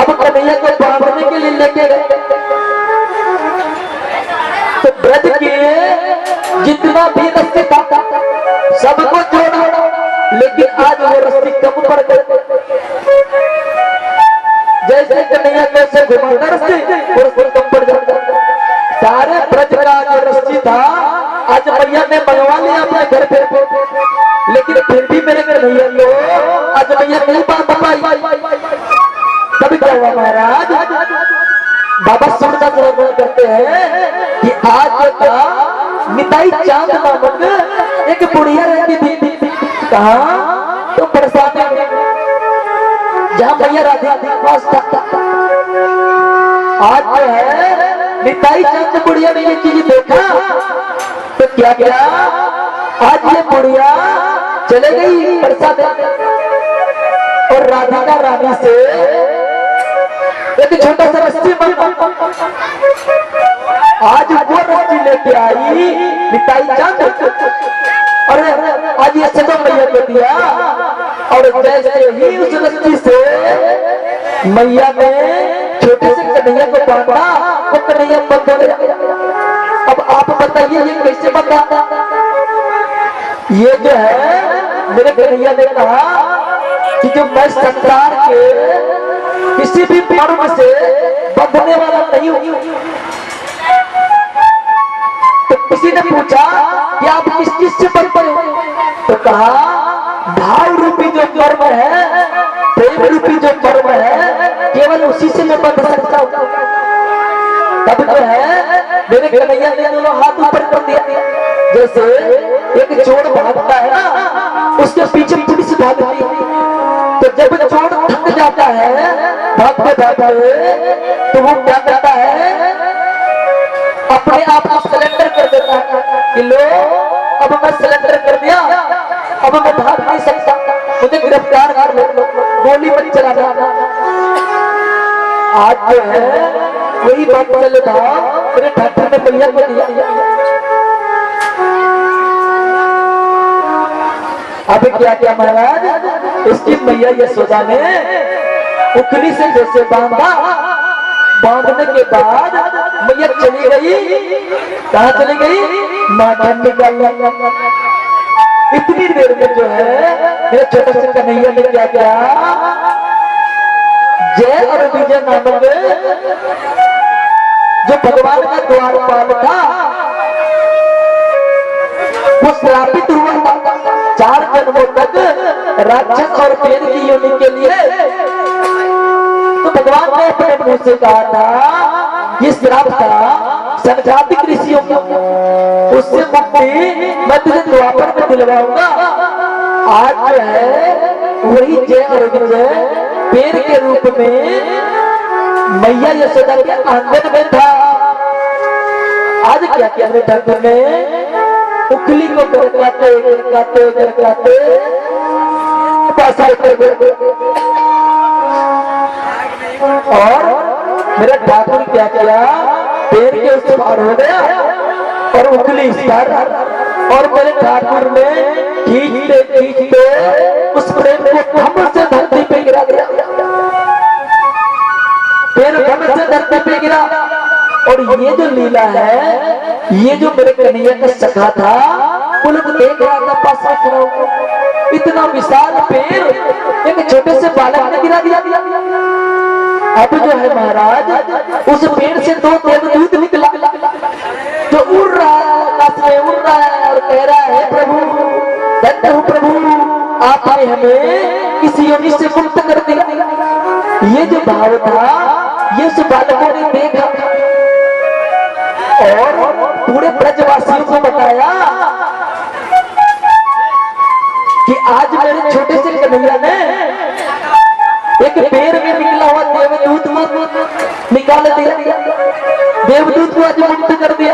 अब कन्हैया को बांधने के लिए लेके गए। तो ब्रज के जितना भी रस्ते था सबको जोड़ा, लेकिन आज वो रस्ते कम पड़ गए। जैसे कन्हैया कैसे घुमाता रस्ते कम पड़ जाता, सारे ब्रज का जो रस्सी था आज मैया ने मंगवा लिया अपने घर पे, लेकिन फिर भी मेरे कन्हैया को आज मैया नहीं बांध पाई। तभी क्या हुआ महाराज, बाबा सूरदास वर्णन करते हैं कि आज का मिताई चांद नामक एक बुढ़िया रहती थी, कहा तो बरसाने जहां मैया राधा पास था। आज जो है मिताई चांद बुढ़िया ने ये चीज देखा तो क्या क्या, आज ये बुढ़िया चले गई बरसाने और राधिका रानी से एक छोटा सा रस्सी आज वो रस्सी लेके आई मिताई चांद, और आज ये सदा मैया को दिया। और जैसे ही उस रस्सी से मैया ने छोटे से कन्हैया को बांधा, वो कन्हैया बंद हो गया। अब आप बताइए ये कैसे बंधा? ये जो है मेरे कन्हैया ने कहा कि जो मैं संसार के किसी भी फॉर्म से बंधने वाला नहीं हूं। तो किसी ने पूछा कि आप किस चीज से बंधते हो? तो कहा भाव रूपी जो कर्म है, प्रेम रूपी जो कर्म है, केवल उसी से मैं बंध सकता हूं। तब जो है मेरे कन्हैया ने दोनों हाथ ऊपर कर दिया, जैसे एक चोर भागता है ना, उसके पीछे पुलिस भागती है। तो जब चोर थक जाता है भागते भागते, तो वो क्या करता है, अपने आप को सरेंडर कर देता है कि लो अब मैं सरेंडर कर दिया, अब मैं भाग नहीं सकता, मुझे गिरफ्तार कर लो, गोली मत चलाना। आज जो है वही बात चले था, मेरे ठाकुर ने मैया को दिया। अब क्या क्या महाराज, इसकी मैया यशोदा ने उखली से जैसे बांधा, बांधने के बाद मैया चली गई। कहाँ चली गई? माधन निकाल। इतनी देर में जो है मेरे छोटे से कन्हैया ने क्या किया, जय और विजय नामक जो भगवान का द्वारपाल था वो श्रापित हुआ था 4 जन्मों तक राक्षस और पेड़ की योनि के लिए। तो भगवान ने अपने मुंह से कहा था ये श्राप था संघातिक ऋषियों का, उससे मुक्ति मैं तुझे द्वापर में दिलवाऊंगा। आज जो है वही जय और विजय पेड़ के रूप में मैया यशोदा के आंगन में था। आज क्या किया मेरे ठाकुर ने, उखली को गरकाते गरकाते गरकाते और मेरा ठाकुर क्या किया, पेड़ के उस पार हो गया और उखली इस पार, और मेरे ठाकुर ने खींचते खींचते उस प्रेम को धम से धरती पे गिरा दिया, पेड़ धम से धरती पे गिरा। और ये जो लीला है, ये जो मेरे कन्हैया का सखा था, पुलक देख रहा था पास में खड़ा होकर, इतना विशाल पेड़ एक छोटे से बालक ने गिरा दिया। अब जो है महाराज, उस पेड़ से दो देवदूत निकला जो उड़ रहा है, आकाश में उड़ रहा है और कह रहा है, प्रभु धन्य हो प्रभु, आपने हमें इस योनि से मुक्त कर दिया। ये जो भाव था, ये उस बालकों ने देखा और पूरे ब्रजवासियों को बताया कि आज मेरे छोटे से कन्हैया ने एक पेड़ में निकला हुआ देवदूत को निकाल दिया, देवदूत को आज मुक्त कर दिया।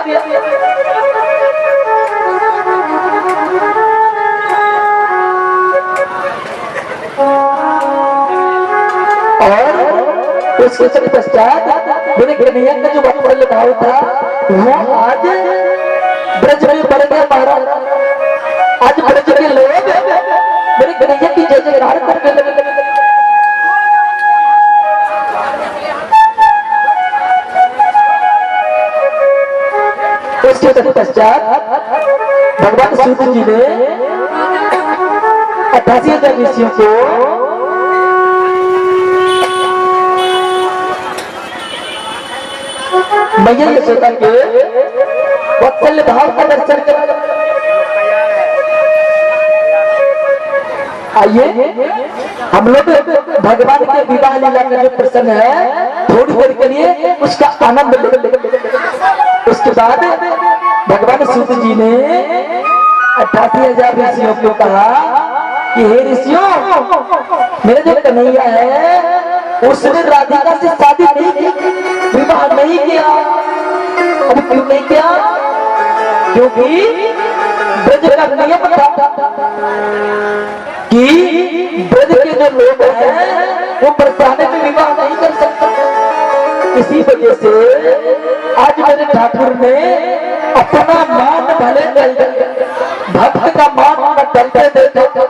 और उसके पश्चात मेरे कन्हैया का जो वात्सल्य भाव था, वो आज ब्रज में बढ़ गया महाराज। आज ब्रज के लोग मेरे कन्हैया की जय जयकार करने लगे। उसके पश्चात भगवान सूत जी ने 88,000 ऋषियों को मैया यशोदा के वात्सल्य भाव का दर्शन करा। आइए हम लोग भगवान के विवाह लीला का जो प्रसंग है, थोड़ी देर के लिए उसका आनंद ले। उसके बाद भगवान सूत जी ने 88,000 ऋषियों को कहा कि हे ऋषियों, मेरे जो कन्हैया है उसने राधिका से शादी नहीं की, विवाह नहीं किया। अब क्यों नहीं किया? क्योंकि ब्रज का नियम था कि ब्रज के जो लोग हैं वो बरसाने में विवाह नहीं कर सकते। इसी वजह से आज मेरे ठाकुर ने अपना मान भले भक्त का मान टलते देखा,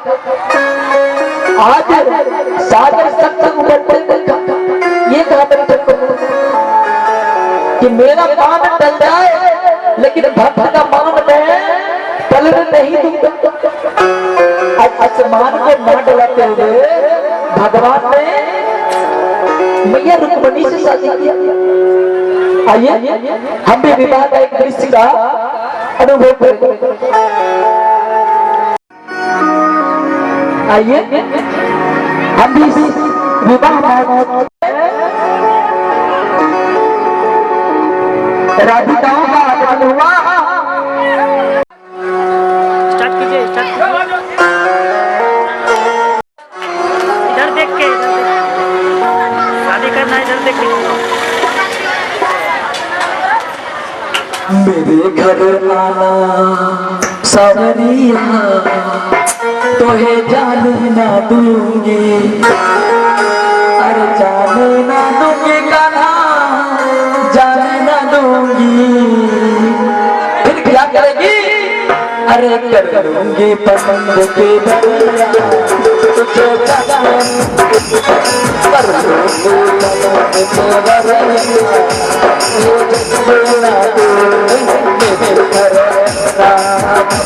आज सागर सत्संग बढ़ते देखा। ये कहा मेरे ठाकुर कि मेरा मान टल जाए लेकिन भक्त का मान मैं टलने नहीं दूंगा। आसमान को न डलाते हुए भगवान ने मैया रुक्मिणी से शादी किया। आइए हम भी विवाह का एक दृश्य का अनुभव करें। आइए हम भी इस विवाह राधिकाओं का आगमन हुआ। स्टार्ट कीजिए, इधर देख के शादी करना, इधर देख के। मेरे घर आना सावरिया, तोहे जाने ना दूंगी, अरे जाने ना दूंगी कान्हा, जाने ना दूंगी। फिर क्या करेगी? अरे कर लूंगी पसंद के दरिया, तुझे कर लूंगी पसंद के दरिया, मेरे घर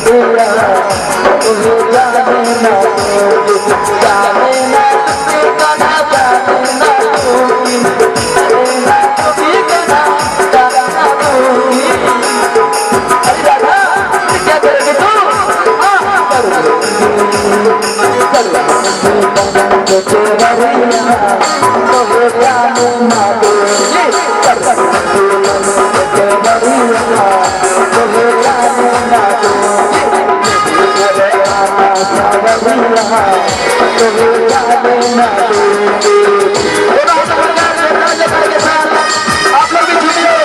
दिया तुझे जाने ना दूंगी, जाने ना दूंगी कान्हा, जाने ना दूंगी, जाने ना दूंगी कान्हा, जाने ना दूंगी। अरे राधा क्या करेगी तू? कर लूंगी पसंद के दरिया, तुझे जाने ना दूंगी, कर लूंगी पसंद के दरिया, तुझे जाने ना दूंगी। आप लोग भी सुनिए,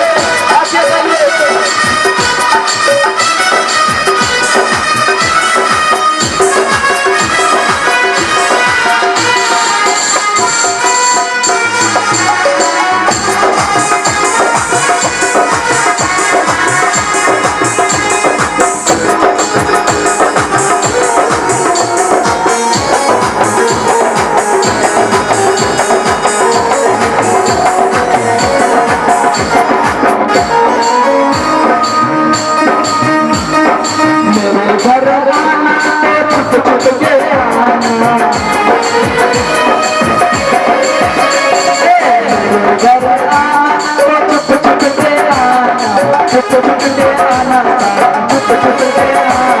छुप के आना था, छुप के आना,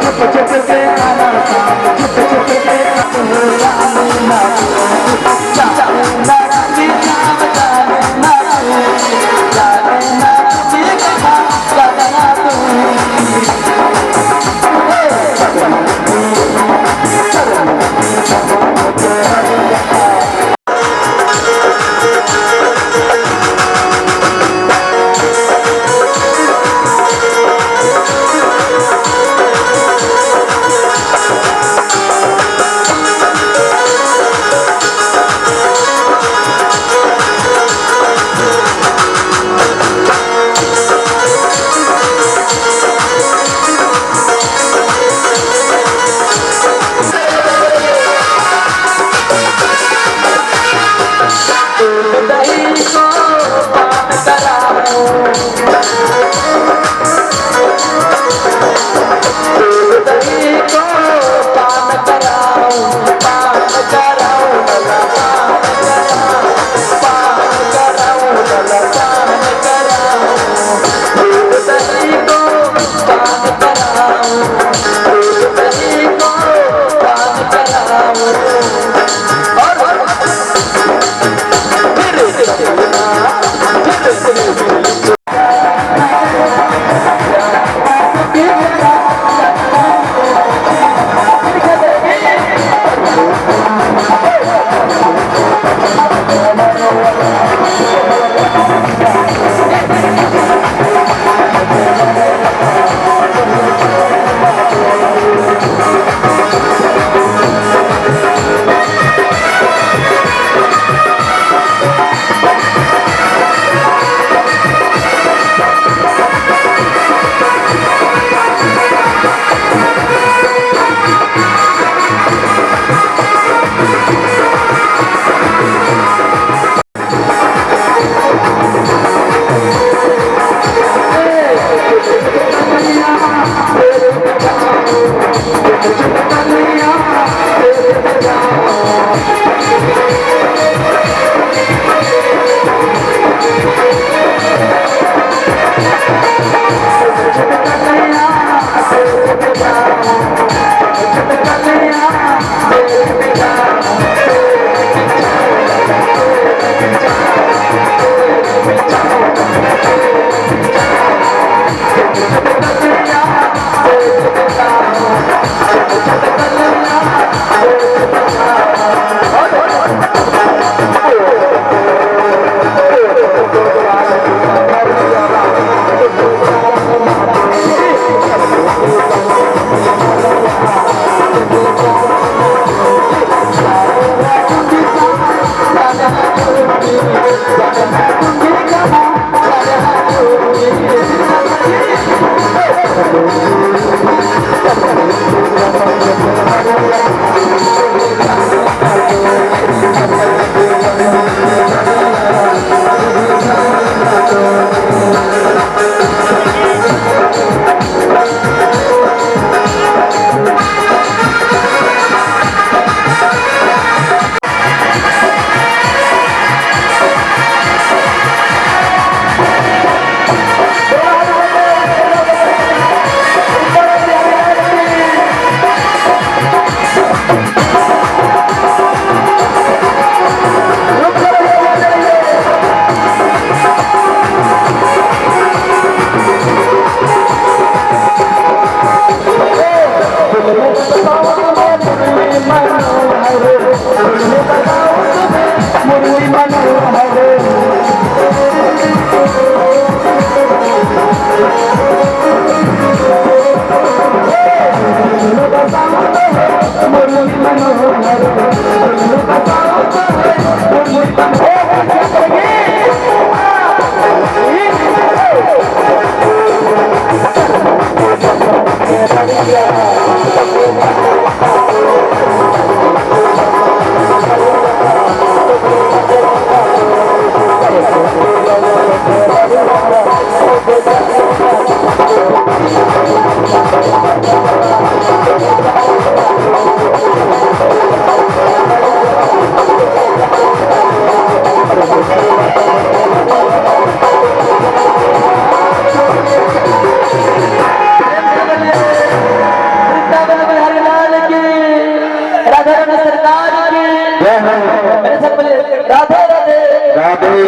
छुप के आना था, छुप के आना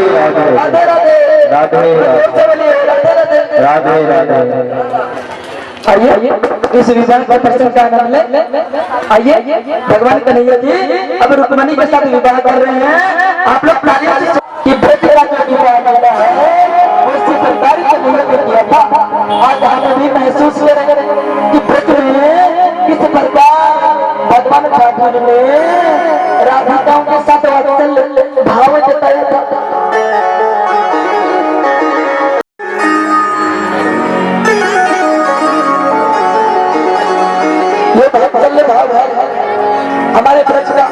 राधे राधे राधे राधे राधे। आइए इस विवाह का प्रसंग का आनंद ले। आइए भगवान कन्हैया जी अब रुक्मणी के साथ विवाह कर रहे हैं। आप लोग तालियों से कि बेटे का जो विवाह करना है उसकी सरकारी कन्हैया ने किया था। आज हम भी महसूस कर रहे हैं कि ब्रज में किस प्रकार भगवान ठाकुर ने राधिकाओं के साथ वात्सल्य भाव जताया था। ये वात्सल्य भाव है हमारे ब्रज का।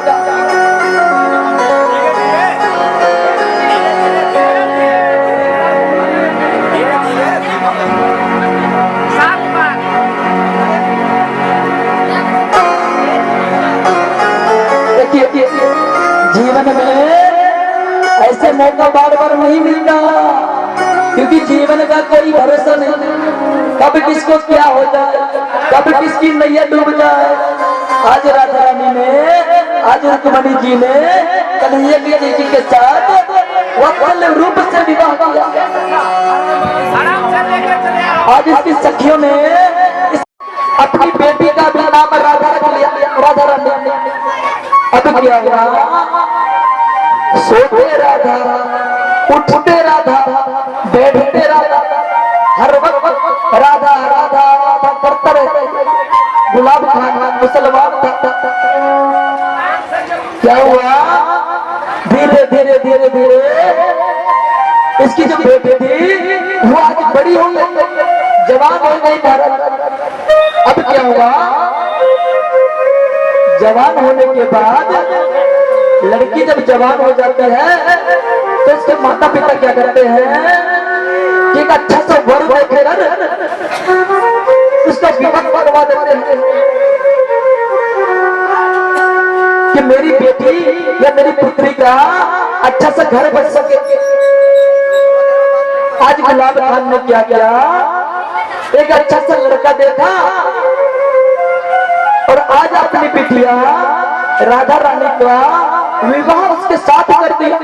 जीवन में ऐसे मौका बार बार नहीं मिलता, क्योंकि जीवन का कोई भरोसा नहीं, कब किसको क्या हो जाए, कब किसकी नैया डूब जाए। आज राधा रानी ने, आज रुक्मणी जी ने कन्हैया जी के साथ वात्सल्य रूप से विवाह किया। आज इसकी सखियों ने अपनी बेटी का भी नाम राधा रख लिया, राधा रानी। अब क्या हुआ, सोते राधा, उठते राधा, बैठते राधा, हर वक्त राधा राधा राधा करता रहता। गुलाब खान मुसलमान था। क्या हुआ, धीरे धीरे धीरे धीरे इसकी जो बेटी थी वो आज बड़ी हो गई, जवान हो गई भारत। अब क्या हुआ, जवान होने के बाद लड़की जब जवान हो जाती है तो उसके माता पिता क्या करते हैं कि एक अच्छा सा वर देकर उसका विवाह करवा देते हैं कि मेरी बेटी या मेरी पुत्री का अच्छा सा घर बन सके। आज गुलाब खान ने क्या किया, एक अच्छा सा लड़का देखा और आज अपनी बिटिया राधा रानी का विवाह उसके साथ कर दिया।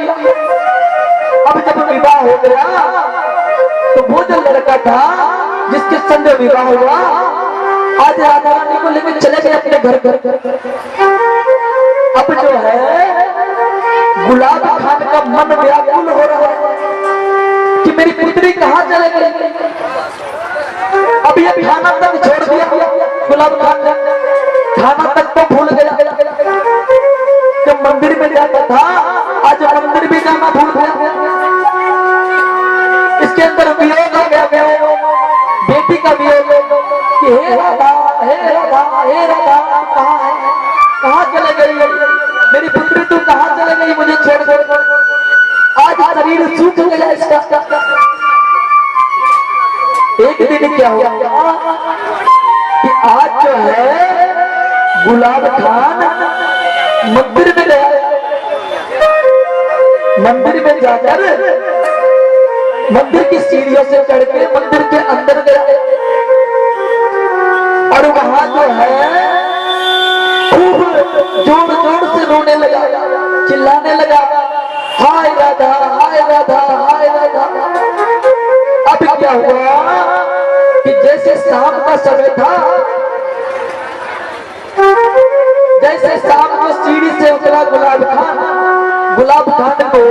अब जब विवाह हो गया तो वो जो लड़का था जिसके संग विवाह हुआ, आज राधा रानी को लेकर चले गए अपने घर। अब जो है गुलाब खान का मन व्याकुल हो रहा है कि मेरी पुत्री कहाँ चले गई। अब ये खाना तक छोड़ दिया गुलाब खान ने, खाना तक तो भूल गया। जब मंदिर में जाता था आज मंदिर भी जाना भूल गया। इसके अंदर वियोग आ गया, बेटी का वियोग कि हे राधा, हे राधा, हे राधा कहाँ है, कहाँ चले गई मेरी पुत्री, तू कहाँ चले गई मुझे छोड़। आज शरीर सूख गया इसका। एक दिन क्या हुआ कि आज जो है गुलाब खान मंदिर में गया। मंदिर में जाकर मंदिर की सीढ़ियों से चढ़ के मंदिर के अंदर गया और वहां जो है खूब जोर जोर से रोने लगा, चिल्लाने लगा, हाय राधा, हाय राधा, हाय राधा। अब क्या हुआ कि जैसे शाम का समय था, जैसे शाम को सीढ़ी से उतरा गुलाब खान को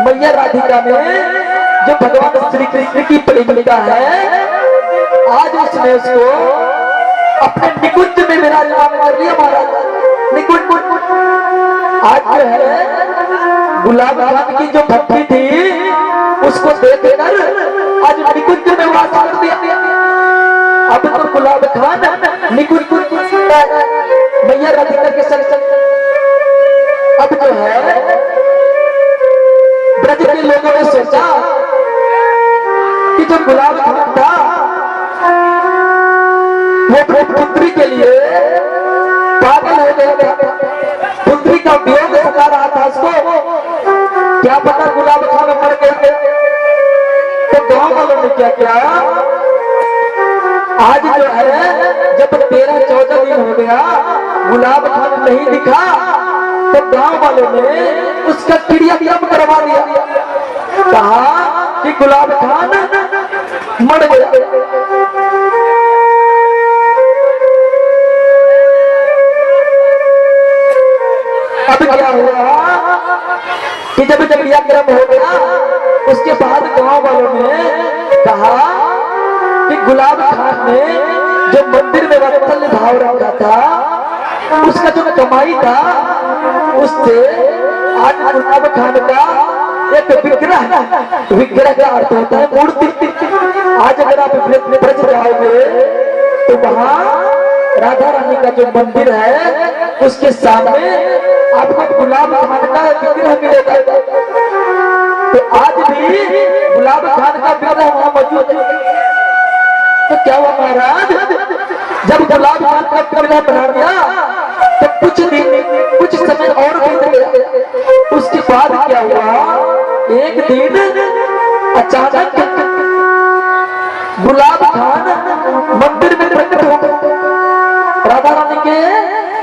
मैया राधिका ने, जो भगवान श्री कृष्ण की प्रेमिका है, आज उसने उसको अपने निकुंज में विराजमान कर लिया महाराज। निकुंज आज जो है गुलाब खान की जो भक्ति थी उसको देखकर आज निकुंज में वास कर दिया। अब तो गुलाब खान निकुंज मैया राधिका के संग अब जो है ब्रज के लोगों ने सोचा कि जो गुलाब खान था वो पुत्री के लिए पागल हो गया था, पुत्री का वियोग सता रहा था उसको। क्या पता गुलाब खान मर गए। तो गांव वालों ने क्या किया, आज जो है जब 13-14 दिन हो गया गुलाब खान नहीं दिखा, तो गांव वालों ने उसका क्रियाक्रम करवा दिया। कहा कि गुलाब खान मर गया। अब क्या हुआ कि जब क्रियाक्रम हो गया उसके बाद गांव वालों ने कहा कि गुलाब खान ने जो मंदिर में वात्सल्य भाव रखा था उसका जो कमाई था उससे आज गुलाब खान का एक विग्रह का अर्थ होता है मूर्ति। आज अगर आप ब्रज जाओगे तो वहां राधा रानी का जो मंदिर है उसके सामने आपको गुलाब खान का विग्रह मिलेगा। तो आज भी गुलाब खान का विग्रह वहां मौजूद है। तो क्या हुआ महाराज, जब गुलाब खान का विग्रह बना दिया तो कुछ समय और बीत गया। उसके बाद क्या हुआ, एक दिन अचानक गुलाब खान मंदिर में प्रकट हो राधा रानी के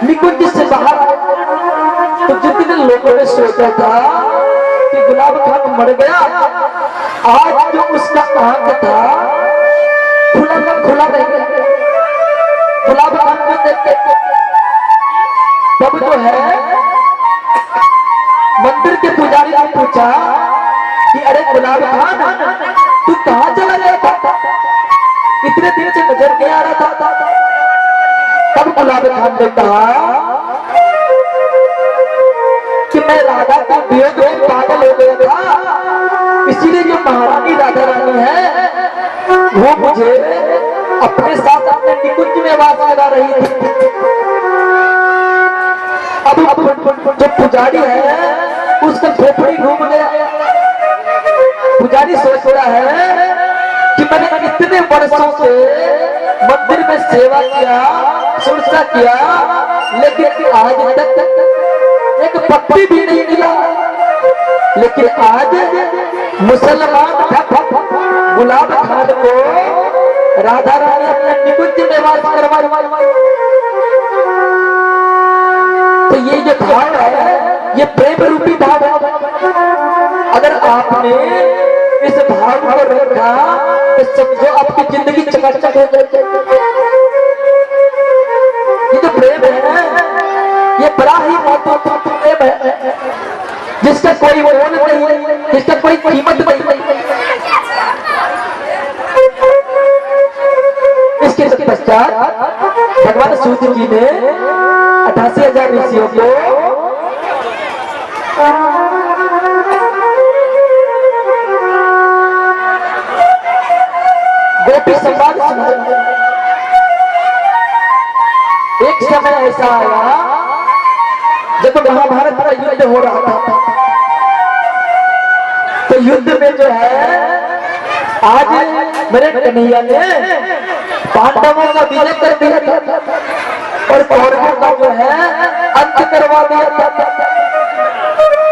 निकुंज से बाहर आए। तो जितने लोगों ने सोचा था कि गुलाब खान मर गया, आज जो उसका आंख था खुला रह गया। गुलाब खान को देखते तब जो है मंदिर के पुजारी ने पूछा कि अरे गुलाब खान तू कहां चला गया था, इतने दिन से नजर नहीं आ रहा था। तब गुलाब खान ने कहा कि मैं राधा के वियोग में पागल हो गया था, इसीलिए जो महारानी राधा रानी है वो मुझे अपने साथ अपने निकुंज में वास करा रही थी। अब जो पुजारी है उसका खोपड़ी घूम गया। पुजारी सोच रहा है कि मैंने इतने वर्षों से मंदिर में सेवा किया, सुरक्षा किया, लेकिन आज तक एक पत्ती भी नहीं मिला। लेकिन आज मुसलमान गुलाब खान को राधा रानी अपने निकुंज में वास करवा। तो ये जो भाव है ये प्रेम रूपी भाव है। अगर आपने इस भाव को रखा तो समझो आपकी जिंदगी चकाचक हो जाएगी। ये जो प्रेम है ये बड़ा ही महत्वपूर्ण प्रेम है, जिसका कोई मोल नहीं, जिसका कोई कीमत नहीं। इसके पश्चात भगवान सूर्य जी ने 88,000 ऋषियों को गोपी संवाद सुनाया। एक समय ऐसा आया जब महाभारत का युद्ध हो रहा था। तो युद्ध में जो है आज मेरे कन्हैया ने पांडवों का विजय कर दिया था और कौरवों का जो है अंत करवा दिया था।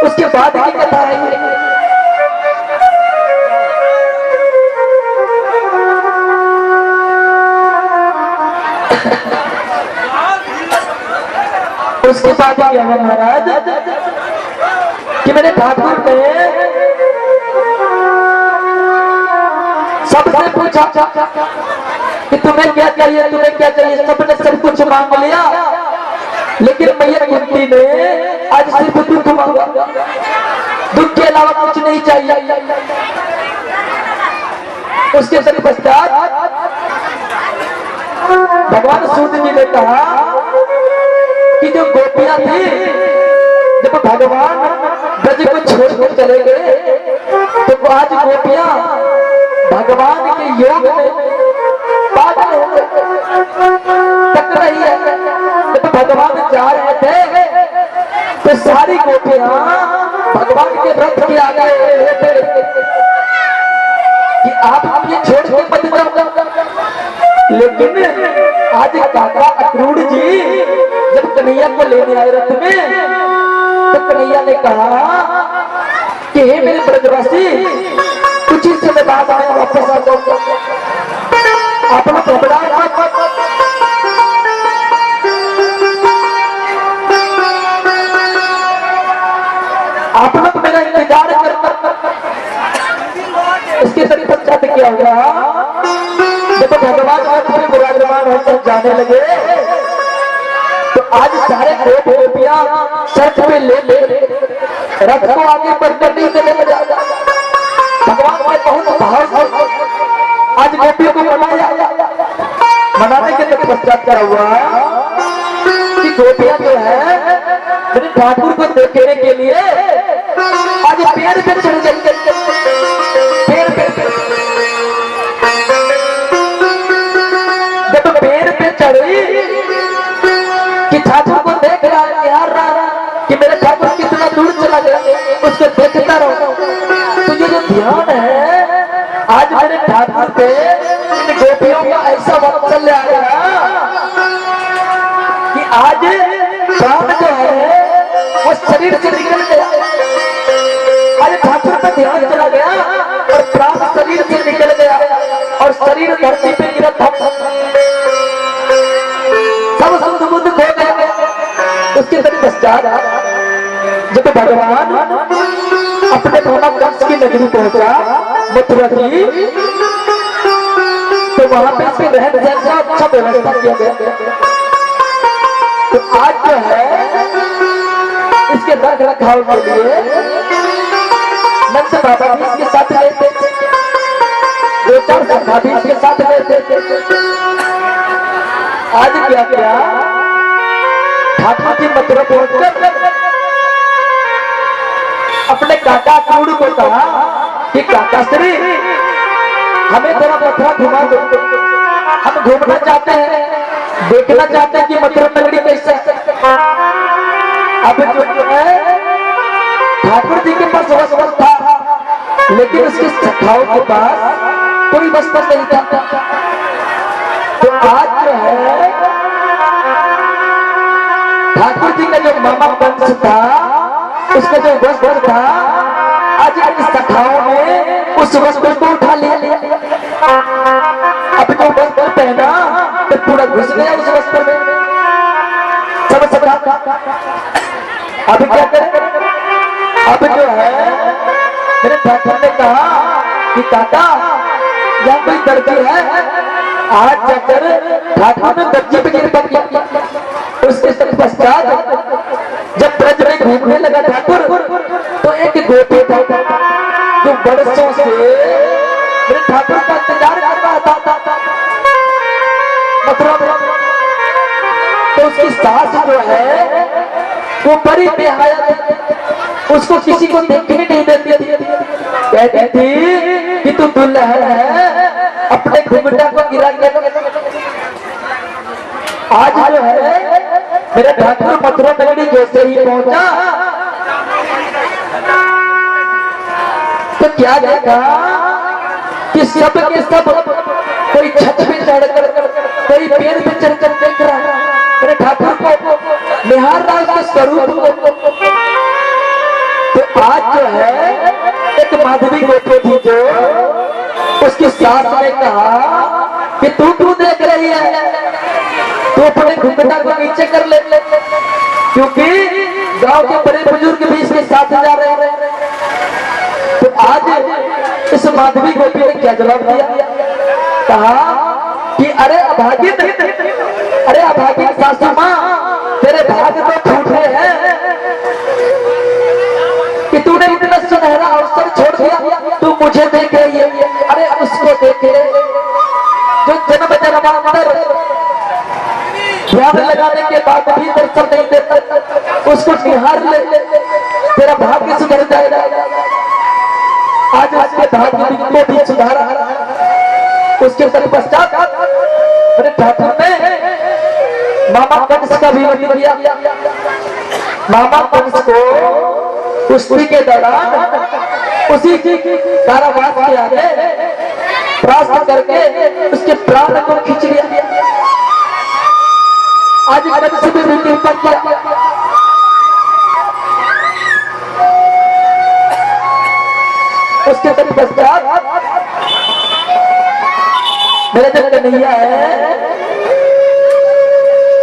उसके बाद की कथा है। उसके बाद क्या है महाराज कि मेरे ठाकुर ने सबसे पूछा कि तुम्हें क्या चाहिए, तुम्हें क्या चाहिए। सबने सब कुछ मांग लिया, लेकिन मैया कुंती ने आज सिर्फ दुख मांगा। दुख के अलावा कुछ नहीं चाहिए। उसके पश्चात भगवान सूर्य जी ने कहा कि जो गोपियां थी, जब भगवान ब्रज को छोड़कर चले गए तो आज गोपियां भगवान के योग में पागल हो गए, तक रही है। जब भगवान जा रहे थे तो सारी गोपियां भगवान के व्रत के आगे थे कि आप ये छोड़ के मत जाओ। लेकिन आज काका अक्रूर जी जब कन्हैया को लेने आए रथ में, तो कन्हैया ने कहा कि हे मेरे ब्रजवासी, कुछ ही समय बाद आए वापस आ जाओ। अपना कपड़ा आप लोग मेरा इंतजार कर इसके सभी पश्चात क्या हुआ, जब भगवान अपने विराजमान होकर जाने लगे तो आज सारे गोपियां सच पे ले रथ को आगे बढ़ने नहीं देने लगा। भगवान ने बहुत भाव आज गोपियों को मनाने के पश्चात क्या हुआ कि गोपियां जो है मेरे ठाकुर को देखने के लिए आज पेड़ पे चढ़ गई। पेड़ पे जब पेड़ पे चढ़ी कि ठाकुर को देख रहा है, निहार रहा कि मेरे ठाकुर कितना दूर चला गया, उसको देखता रहो। तो ये जो ध्यान है आज मेरे ठाकुर पे इन गोपियों का ऐसा वात्सल्य आ गया कि आज प्राण जो है वो शरीर से निकल गया। आज ठाकुर पे ध्यान चला गया और प्राण शरीर से निकल गया और शरीर धरती पे गिरा था। सब शुद्ध बुद्ध खो गया। उसके पश्चात जब भगवान अपने मामा कंस की नगरी पहुंचा मथुरा की, तो वहां पे इसके रहन सहन का अच्छा व्यवस्था किया गया। तो आज जो है इसके रख रखाव के लिए नंद बाबा भी इसके साथ गए थे, 2-4 सखा भी इसके साथ गए थे। आज क्या क्या ठाकुर जी मथुरा पहुंचकर अपने काका क्रूड़ को कहा कि काका श्री हमें थोड़ा मथुरा घुमा दो, हम घूमना चाहते हैं, देखना चाहते हैं कि मथुरा नगरी कैसे। अब जो है ठाकुर जी के पास वस्त्र था लेकिन उसके सखाओं के पास कोई वस्त्र नहीं था। तो आज जो है ठाकुर जी का जो मामा कंस था उसका जो वस्त्र था आज इन सखाओं ने उस वस्त्र को उठा लिया। अब जो वस्त्र पहना तो पूरा घुस गया उस वस्त्र में सब सखा। अब क्या करें, अब जो है मेरे ठाकुर ने कहा कि काका यहाँ कोई दर्जी है, आज जाकर ठाकुर ने दर्जी पे गिरफ्तार किया। उसके पश्चात जब ब्रज में घूमने लगा ठाकुर तो एक गोपी था जो बरसों से मेरे ठाकुर का इंतजार कर रहा था मथुरा में। तो उसकी सास जो है वो बड़ी बेहया थी, उसको किसी को देखने नहीं देती थी। कहती थी कि तू दुल्हन है, अपने घुंघटा को गिरा के। आज जो है मेरा ठाकुर मथुरा नगरी जैसे ही पहुंचा तो क्या देखा कि सब के सब कोई छत पे चढ़कर, कोई पेड़ पे चढ़कर देख रहा है मेरे ठाकुर को, निहार रहा उसके स्वरूप को। तो आज जो है एक माधवी गोपी थी जो उसकी सास ने कहा कि तू क्यों देख रही है, तू अपने घुंघटा को नीचे कर ले, क्योंकि गांव के बड़े बुजुर्ग भी इसके साथ जा रहे हैं। तो आज इस माधवी गोपी ने क्या जवाब दिया, कहा कि अरे अभागिन सासू माँ, तेरे भाग तो फूटे हैं कि तूने इतना सुनहरा अवसर छोड़ दिया, तू मुझे देख रही है। अरे उसको देखे जो जन्म जन्मांतर ध्यान लगाने के बाद भी दर्शन नहीं देता, उसको निहार ले, तेरा भाग्य सुधर जाएगा। आज उसके भाग्य को भी सुधारा। उसके पश्चात मेरे ठाकुर ने मामा कंस का भी वर्णन किया। मामा कंस को कुश्ती के दौरान उसी कारावास के आगे परास्त करके उसके प्राण को खींच लिया। आज कंस भी कृपा किया। उसके पश्चात मेरे जो कन्हैया है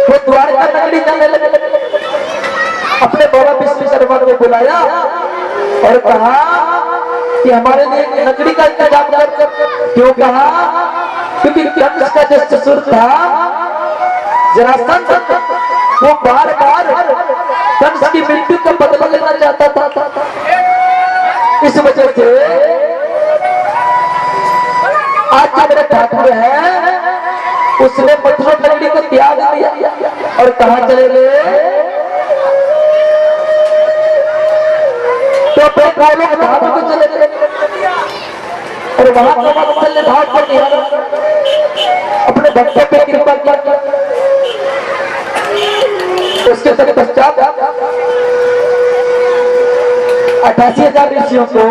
वो द्वारका नगरी जाने लगे। अपने बाबा विष्णु शर्मा को बुलाया और कहा कि कि हमारे लिए एक लकड़ी का इंतजाम कर। क्यों कहा? क्योंकि कंस का जो ससुर था जरासंध, वो बार बार कंस की मृत्यु का बदला लेना चाहता था। इस वजह से आज जो मेरा ठाकुर है उसने पत्थर लकड़ी को त्याग दिया और कहा चले गए तो अपने कालों धाम को चले गए और वहां का वात्सल्य भाव को दिया, अपने भक्तों पे कृपा किया। उसके पश्चात 88,000 ऋषियों को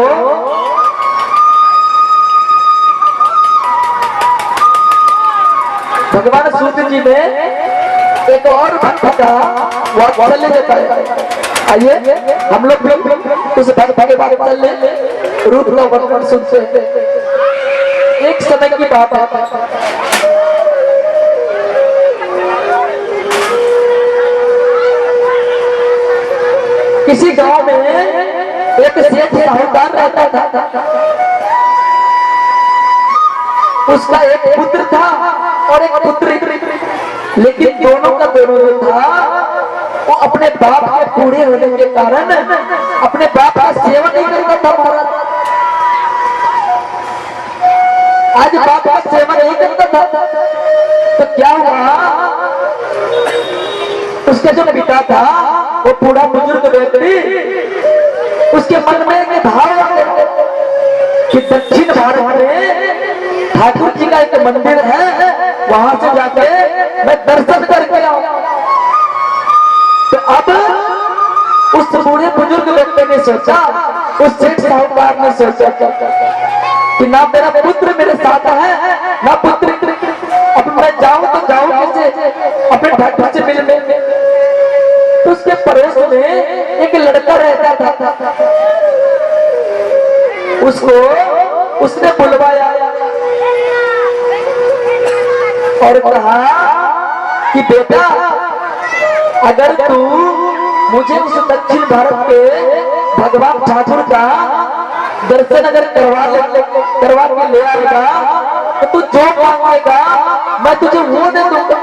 भगवान सूर्य जी ने एक और भक्त का वात्सल्य जताया। आइए हम लोग भी उस भक्त के वात्सल्य रूप का वर्णन सुनते हैं। एक समय की बात है, किसी गांव में एक सेठ साहूकार रहता था। उसका एक पुत्र था और एक पुत्री, लेकिन दोनों का दोनों जो था वो अपने बाप के बूढ़े होने के कारण अपने बाप का सेवा नहीं करता था। महाराज आज बाप का सेवा नहीं करता था तो क्या हुआ? उसका जो पिता था वो बूढ़ा बुजुर्ग व्यक्ति, उसके मन में एक भाव आ गया कि दक्षिण भारत में ठाकुर जी का एक मंदिर है, वहां से जाके मैं दर्शन करके आऊं। तो अब उस बूढ़े बुजुर्ग व्यक्ति ने सोचा, उस सेठ साहूकार ने सोचा कि ना मेरा पुत्र मेरे साथ है ना पुत्र, अब मैं जाऊं तो जाऊं कैसे अपने ठाकुर से मिलने। तो उसके पड़ोस में एक लड़का रहता था, उसको उसने बुलवाया और कहा कि बेटा अगर तू मुझे उस दक्षिण भारत के भगवान ठाकुर का दर्शन अगर करवा के ले आएगा तो तू जो मांगेगा मैं तुझे वो दे दूंगा।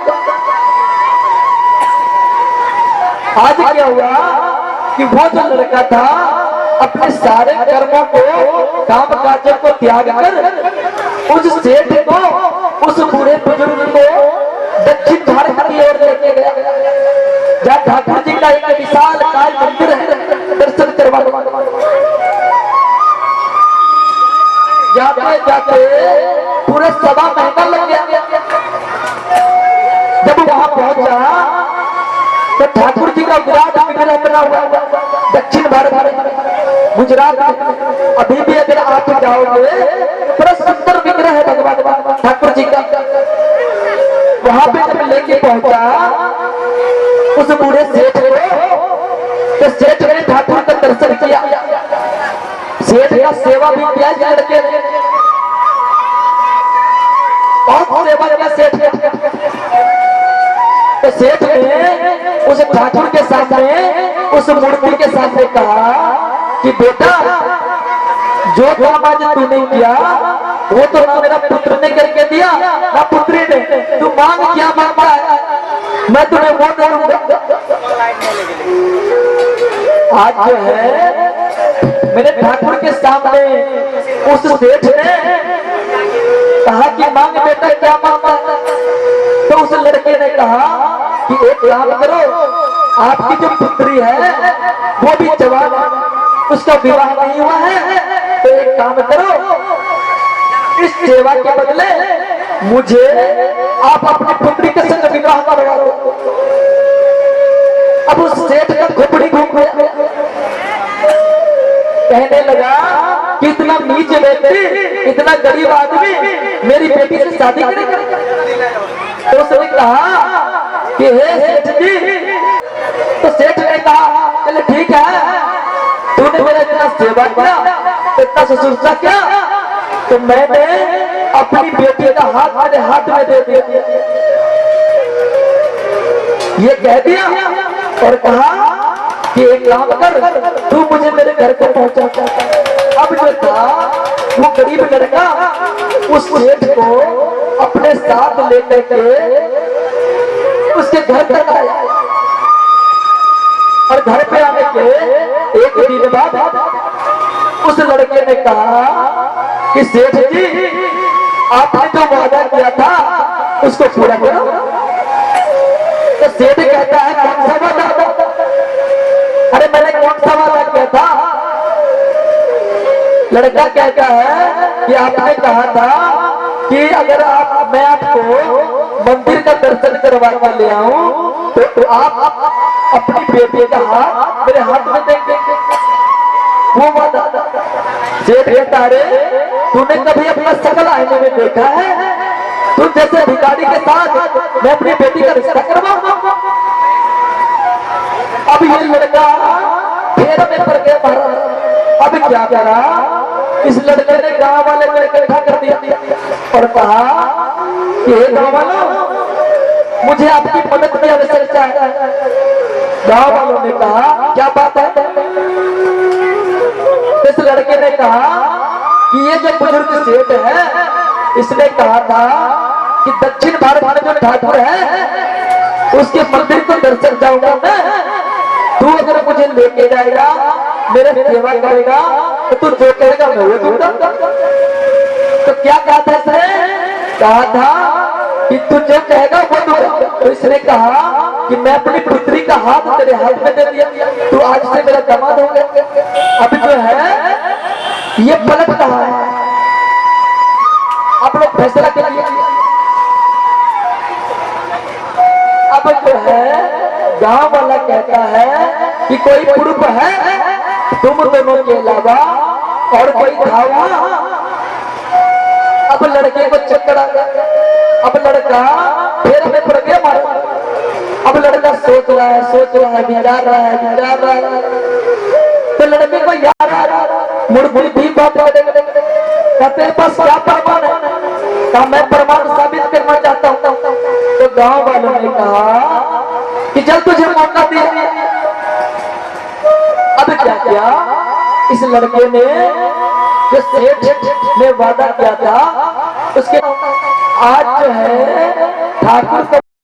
आज क्या हुआ कि वो जो लड़का था अपने सारे कर्मों को काम काजों को त्याग कर उस सेठ को उस बूढ़े बुजुर्ग को दक्षिण भारत की ओर लेके गया, जहाँ ठाकुर जी का एक विशाल काय मंदिर है, दर्शन करवा। जाते जाते पूरे 1.25 महीना लग गया। जब वहां पहुंचा तो ठाकुर जी का विराट विग्रह बना हुआ दक्षिण भारत गुजरात में। अभी भी अगर आप जाओगे बड़ा सुंदर विग्रह है भगवान ठाकुर जी का। वहां पे जब लेके पहुंचा उस बूढ़े सेठ को, तो सेठ ने ठाकुर का दर्शन किया। सेठ का सेवा भी किया लड़के ने, बहुत सेवा किया सेठ ने। तो सेठ ने उस ठाकुर के सामने उस मूर्ति के सामने कहा कि बेटा जो काम आज तूने किया वो तो ना मेरा पुत्र ने करके दिया ना पुत्री ने, तू मांग क्या मांगता है मैं तुम्हें वो दूंगा। आज जो है मेरे ठाकुर के सामने उस सेठ ने कहा कि मांग बेटा क्या मांगता है। तो उस लड़के ने कहा कि एक काम करो, आपकी जो पुत्री है वो भी जवान है, उसका विवाह नहीं हुआ है, तो एक काम करो इस सेवा के बदले मुझे आप अपनी पुत्री के संग विवाह करवा दो। अब उस सेठ का खोपड़ी घूम गया, कहने लगा कि इतना नीच व्यक्ति, इतना गरीब आदमी मेरी बेटी से शादी करेगा। तो उसने कहा कि हे सेठ जी, तो सेठ ने कहा चले ठीक है, तूने मेरा इतना सेवा किया, इतना ससुरता किया, तो मैंने अपनी बेटी का हाथ मेरे हाथ में दे दिया। ये कह दिया और कहा कि एक काम कर, तू मुझे मेरे घर पर पहुंचा। अब जो था वो गरीब लड़का उस सेठ को अपने साथ लेकर के उसके घर तक आया और घर पे आने के एक दिन बाद उस लड़के ने कहा कि सेठ जी आपने जो वादा किया था उसको पूरा करो। तो सेठ कहता है कौन सा वादा? अरे मैंने कौन सा वादा किया था? लड़का कहता है कि आपने कहा था कि अगर मैं आपको मंदिर का दर्शन करवा कर ले आऊं तो आप अपनी बेटी का हाथ मेरे हाथ में देंगे। वो वादा सेठ कहता है तूने कभी अपना शकल आईने में देखा है? तू जैसे भिखारी के साथ मैं अपनी बेटी का रिश्ता करवाऊंगा। अब ये लड़का फेर में पड़ गया महाराज। अब क्या करा? इस लड़के ने गांव वाले को इकट्ठा कर दिया और कहा कि हे गांव वालों, मुझे आपकी मदद की आवश्यकता है। गांव वालों ने कहा क्या बात है? इस लड़के ने कहा कि ये जो बुजुर्ग सेठ है इसने कहा था कि दक्षिण भारत में जो ठाकुर है उसके मंदिर को दर्शन जाऊंगा मैं। तू अगर मुझे लेके जाएगा, मेरे सेवा करेगा तो तू जो कहेगा मैं वो दूंगा। तो क्या कहा था इसने? कहा था कि तू जो कहेगा वो दूंगा। तो इसने कहा कि मैं अपनी पुत्री का हाथ तेरे हाथ में दे दिया, तू आज से मेरा दामाद हो गया। अब जो है ये पलट रहा है, आप लोग फैसला करिए। अब जो है गांव वाला कहता है कि कोई प्रूफ है तुम दोनों के अलावा और कोई था वहां? अब लड़के को चक्कर आ गया। अब लड़का फिर में पड़ गया मारा। अब लड़का सोच रहा है विचार रहा है। तो लड़के को याद आ रहा मुड़ भी बात तेरे पास क्या प्रमाण है? कहा मैं प्रमाण साबित करना चाहता हूँ। तो गांव वालों ने कहा कि जब तुझे मौका दिया। अब क्या किया? इस लड़के ने जो सेठ ने वादा किया था उसके आज जो है ठाकुर को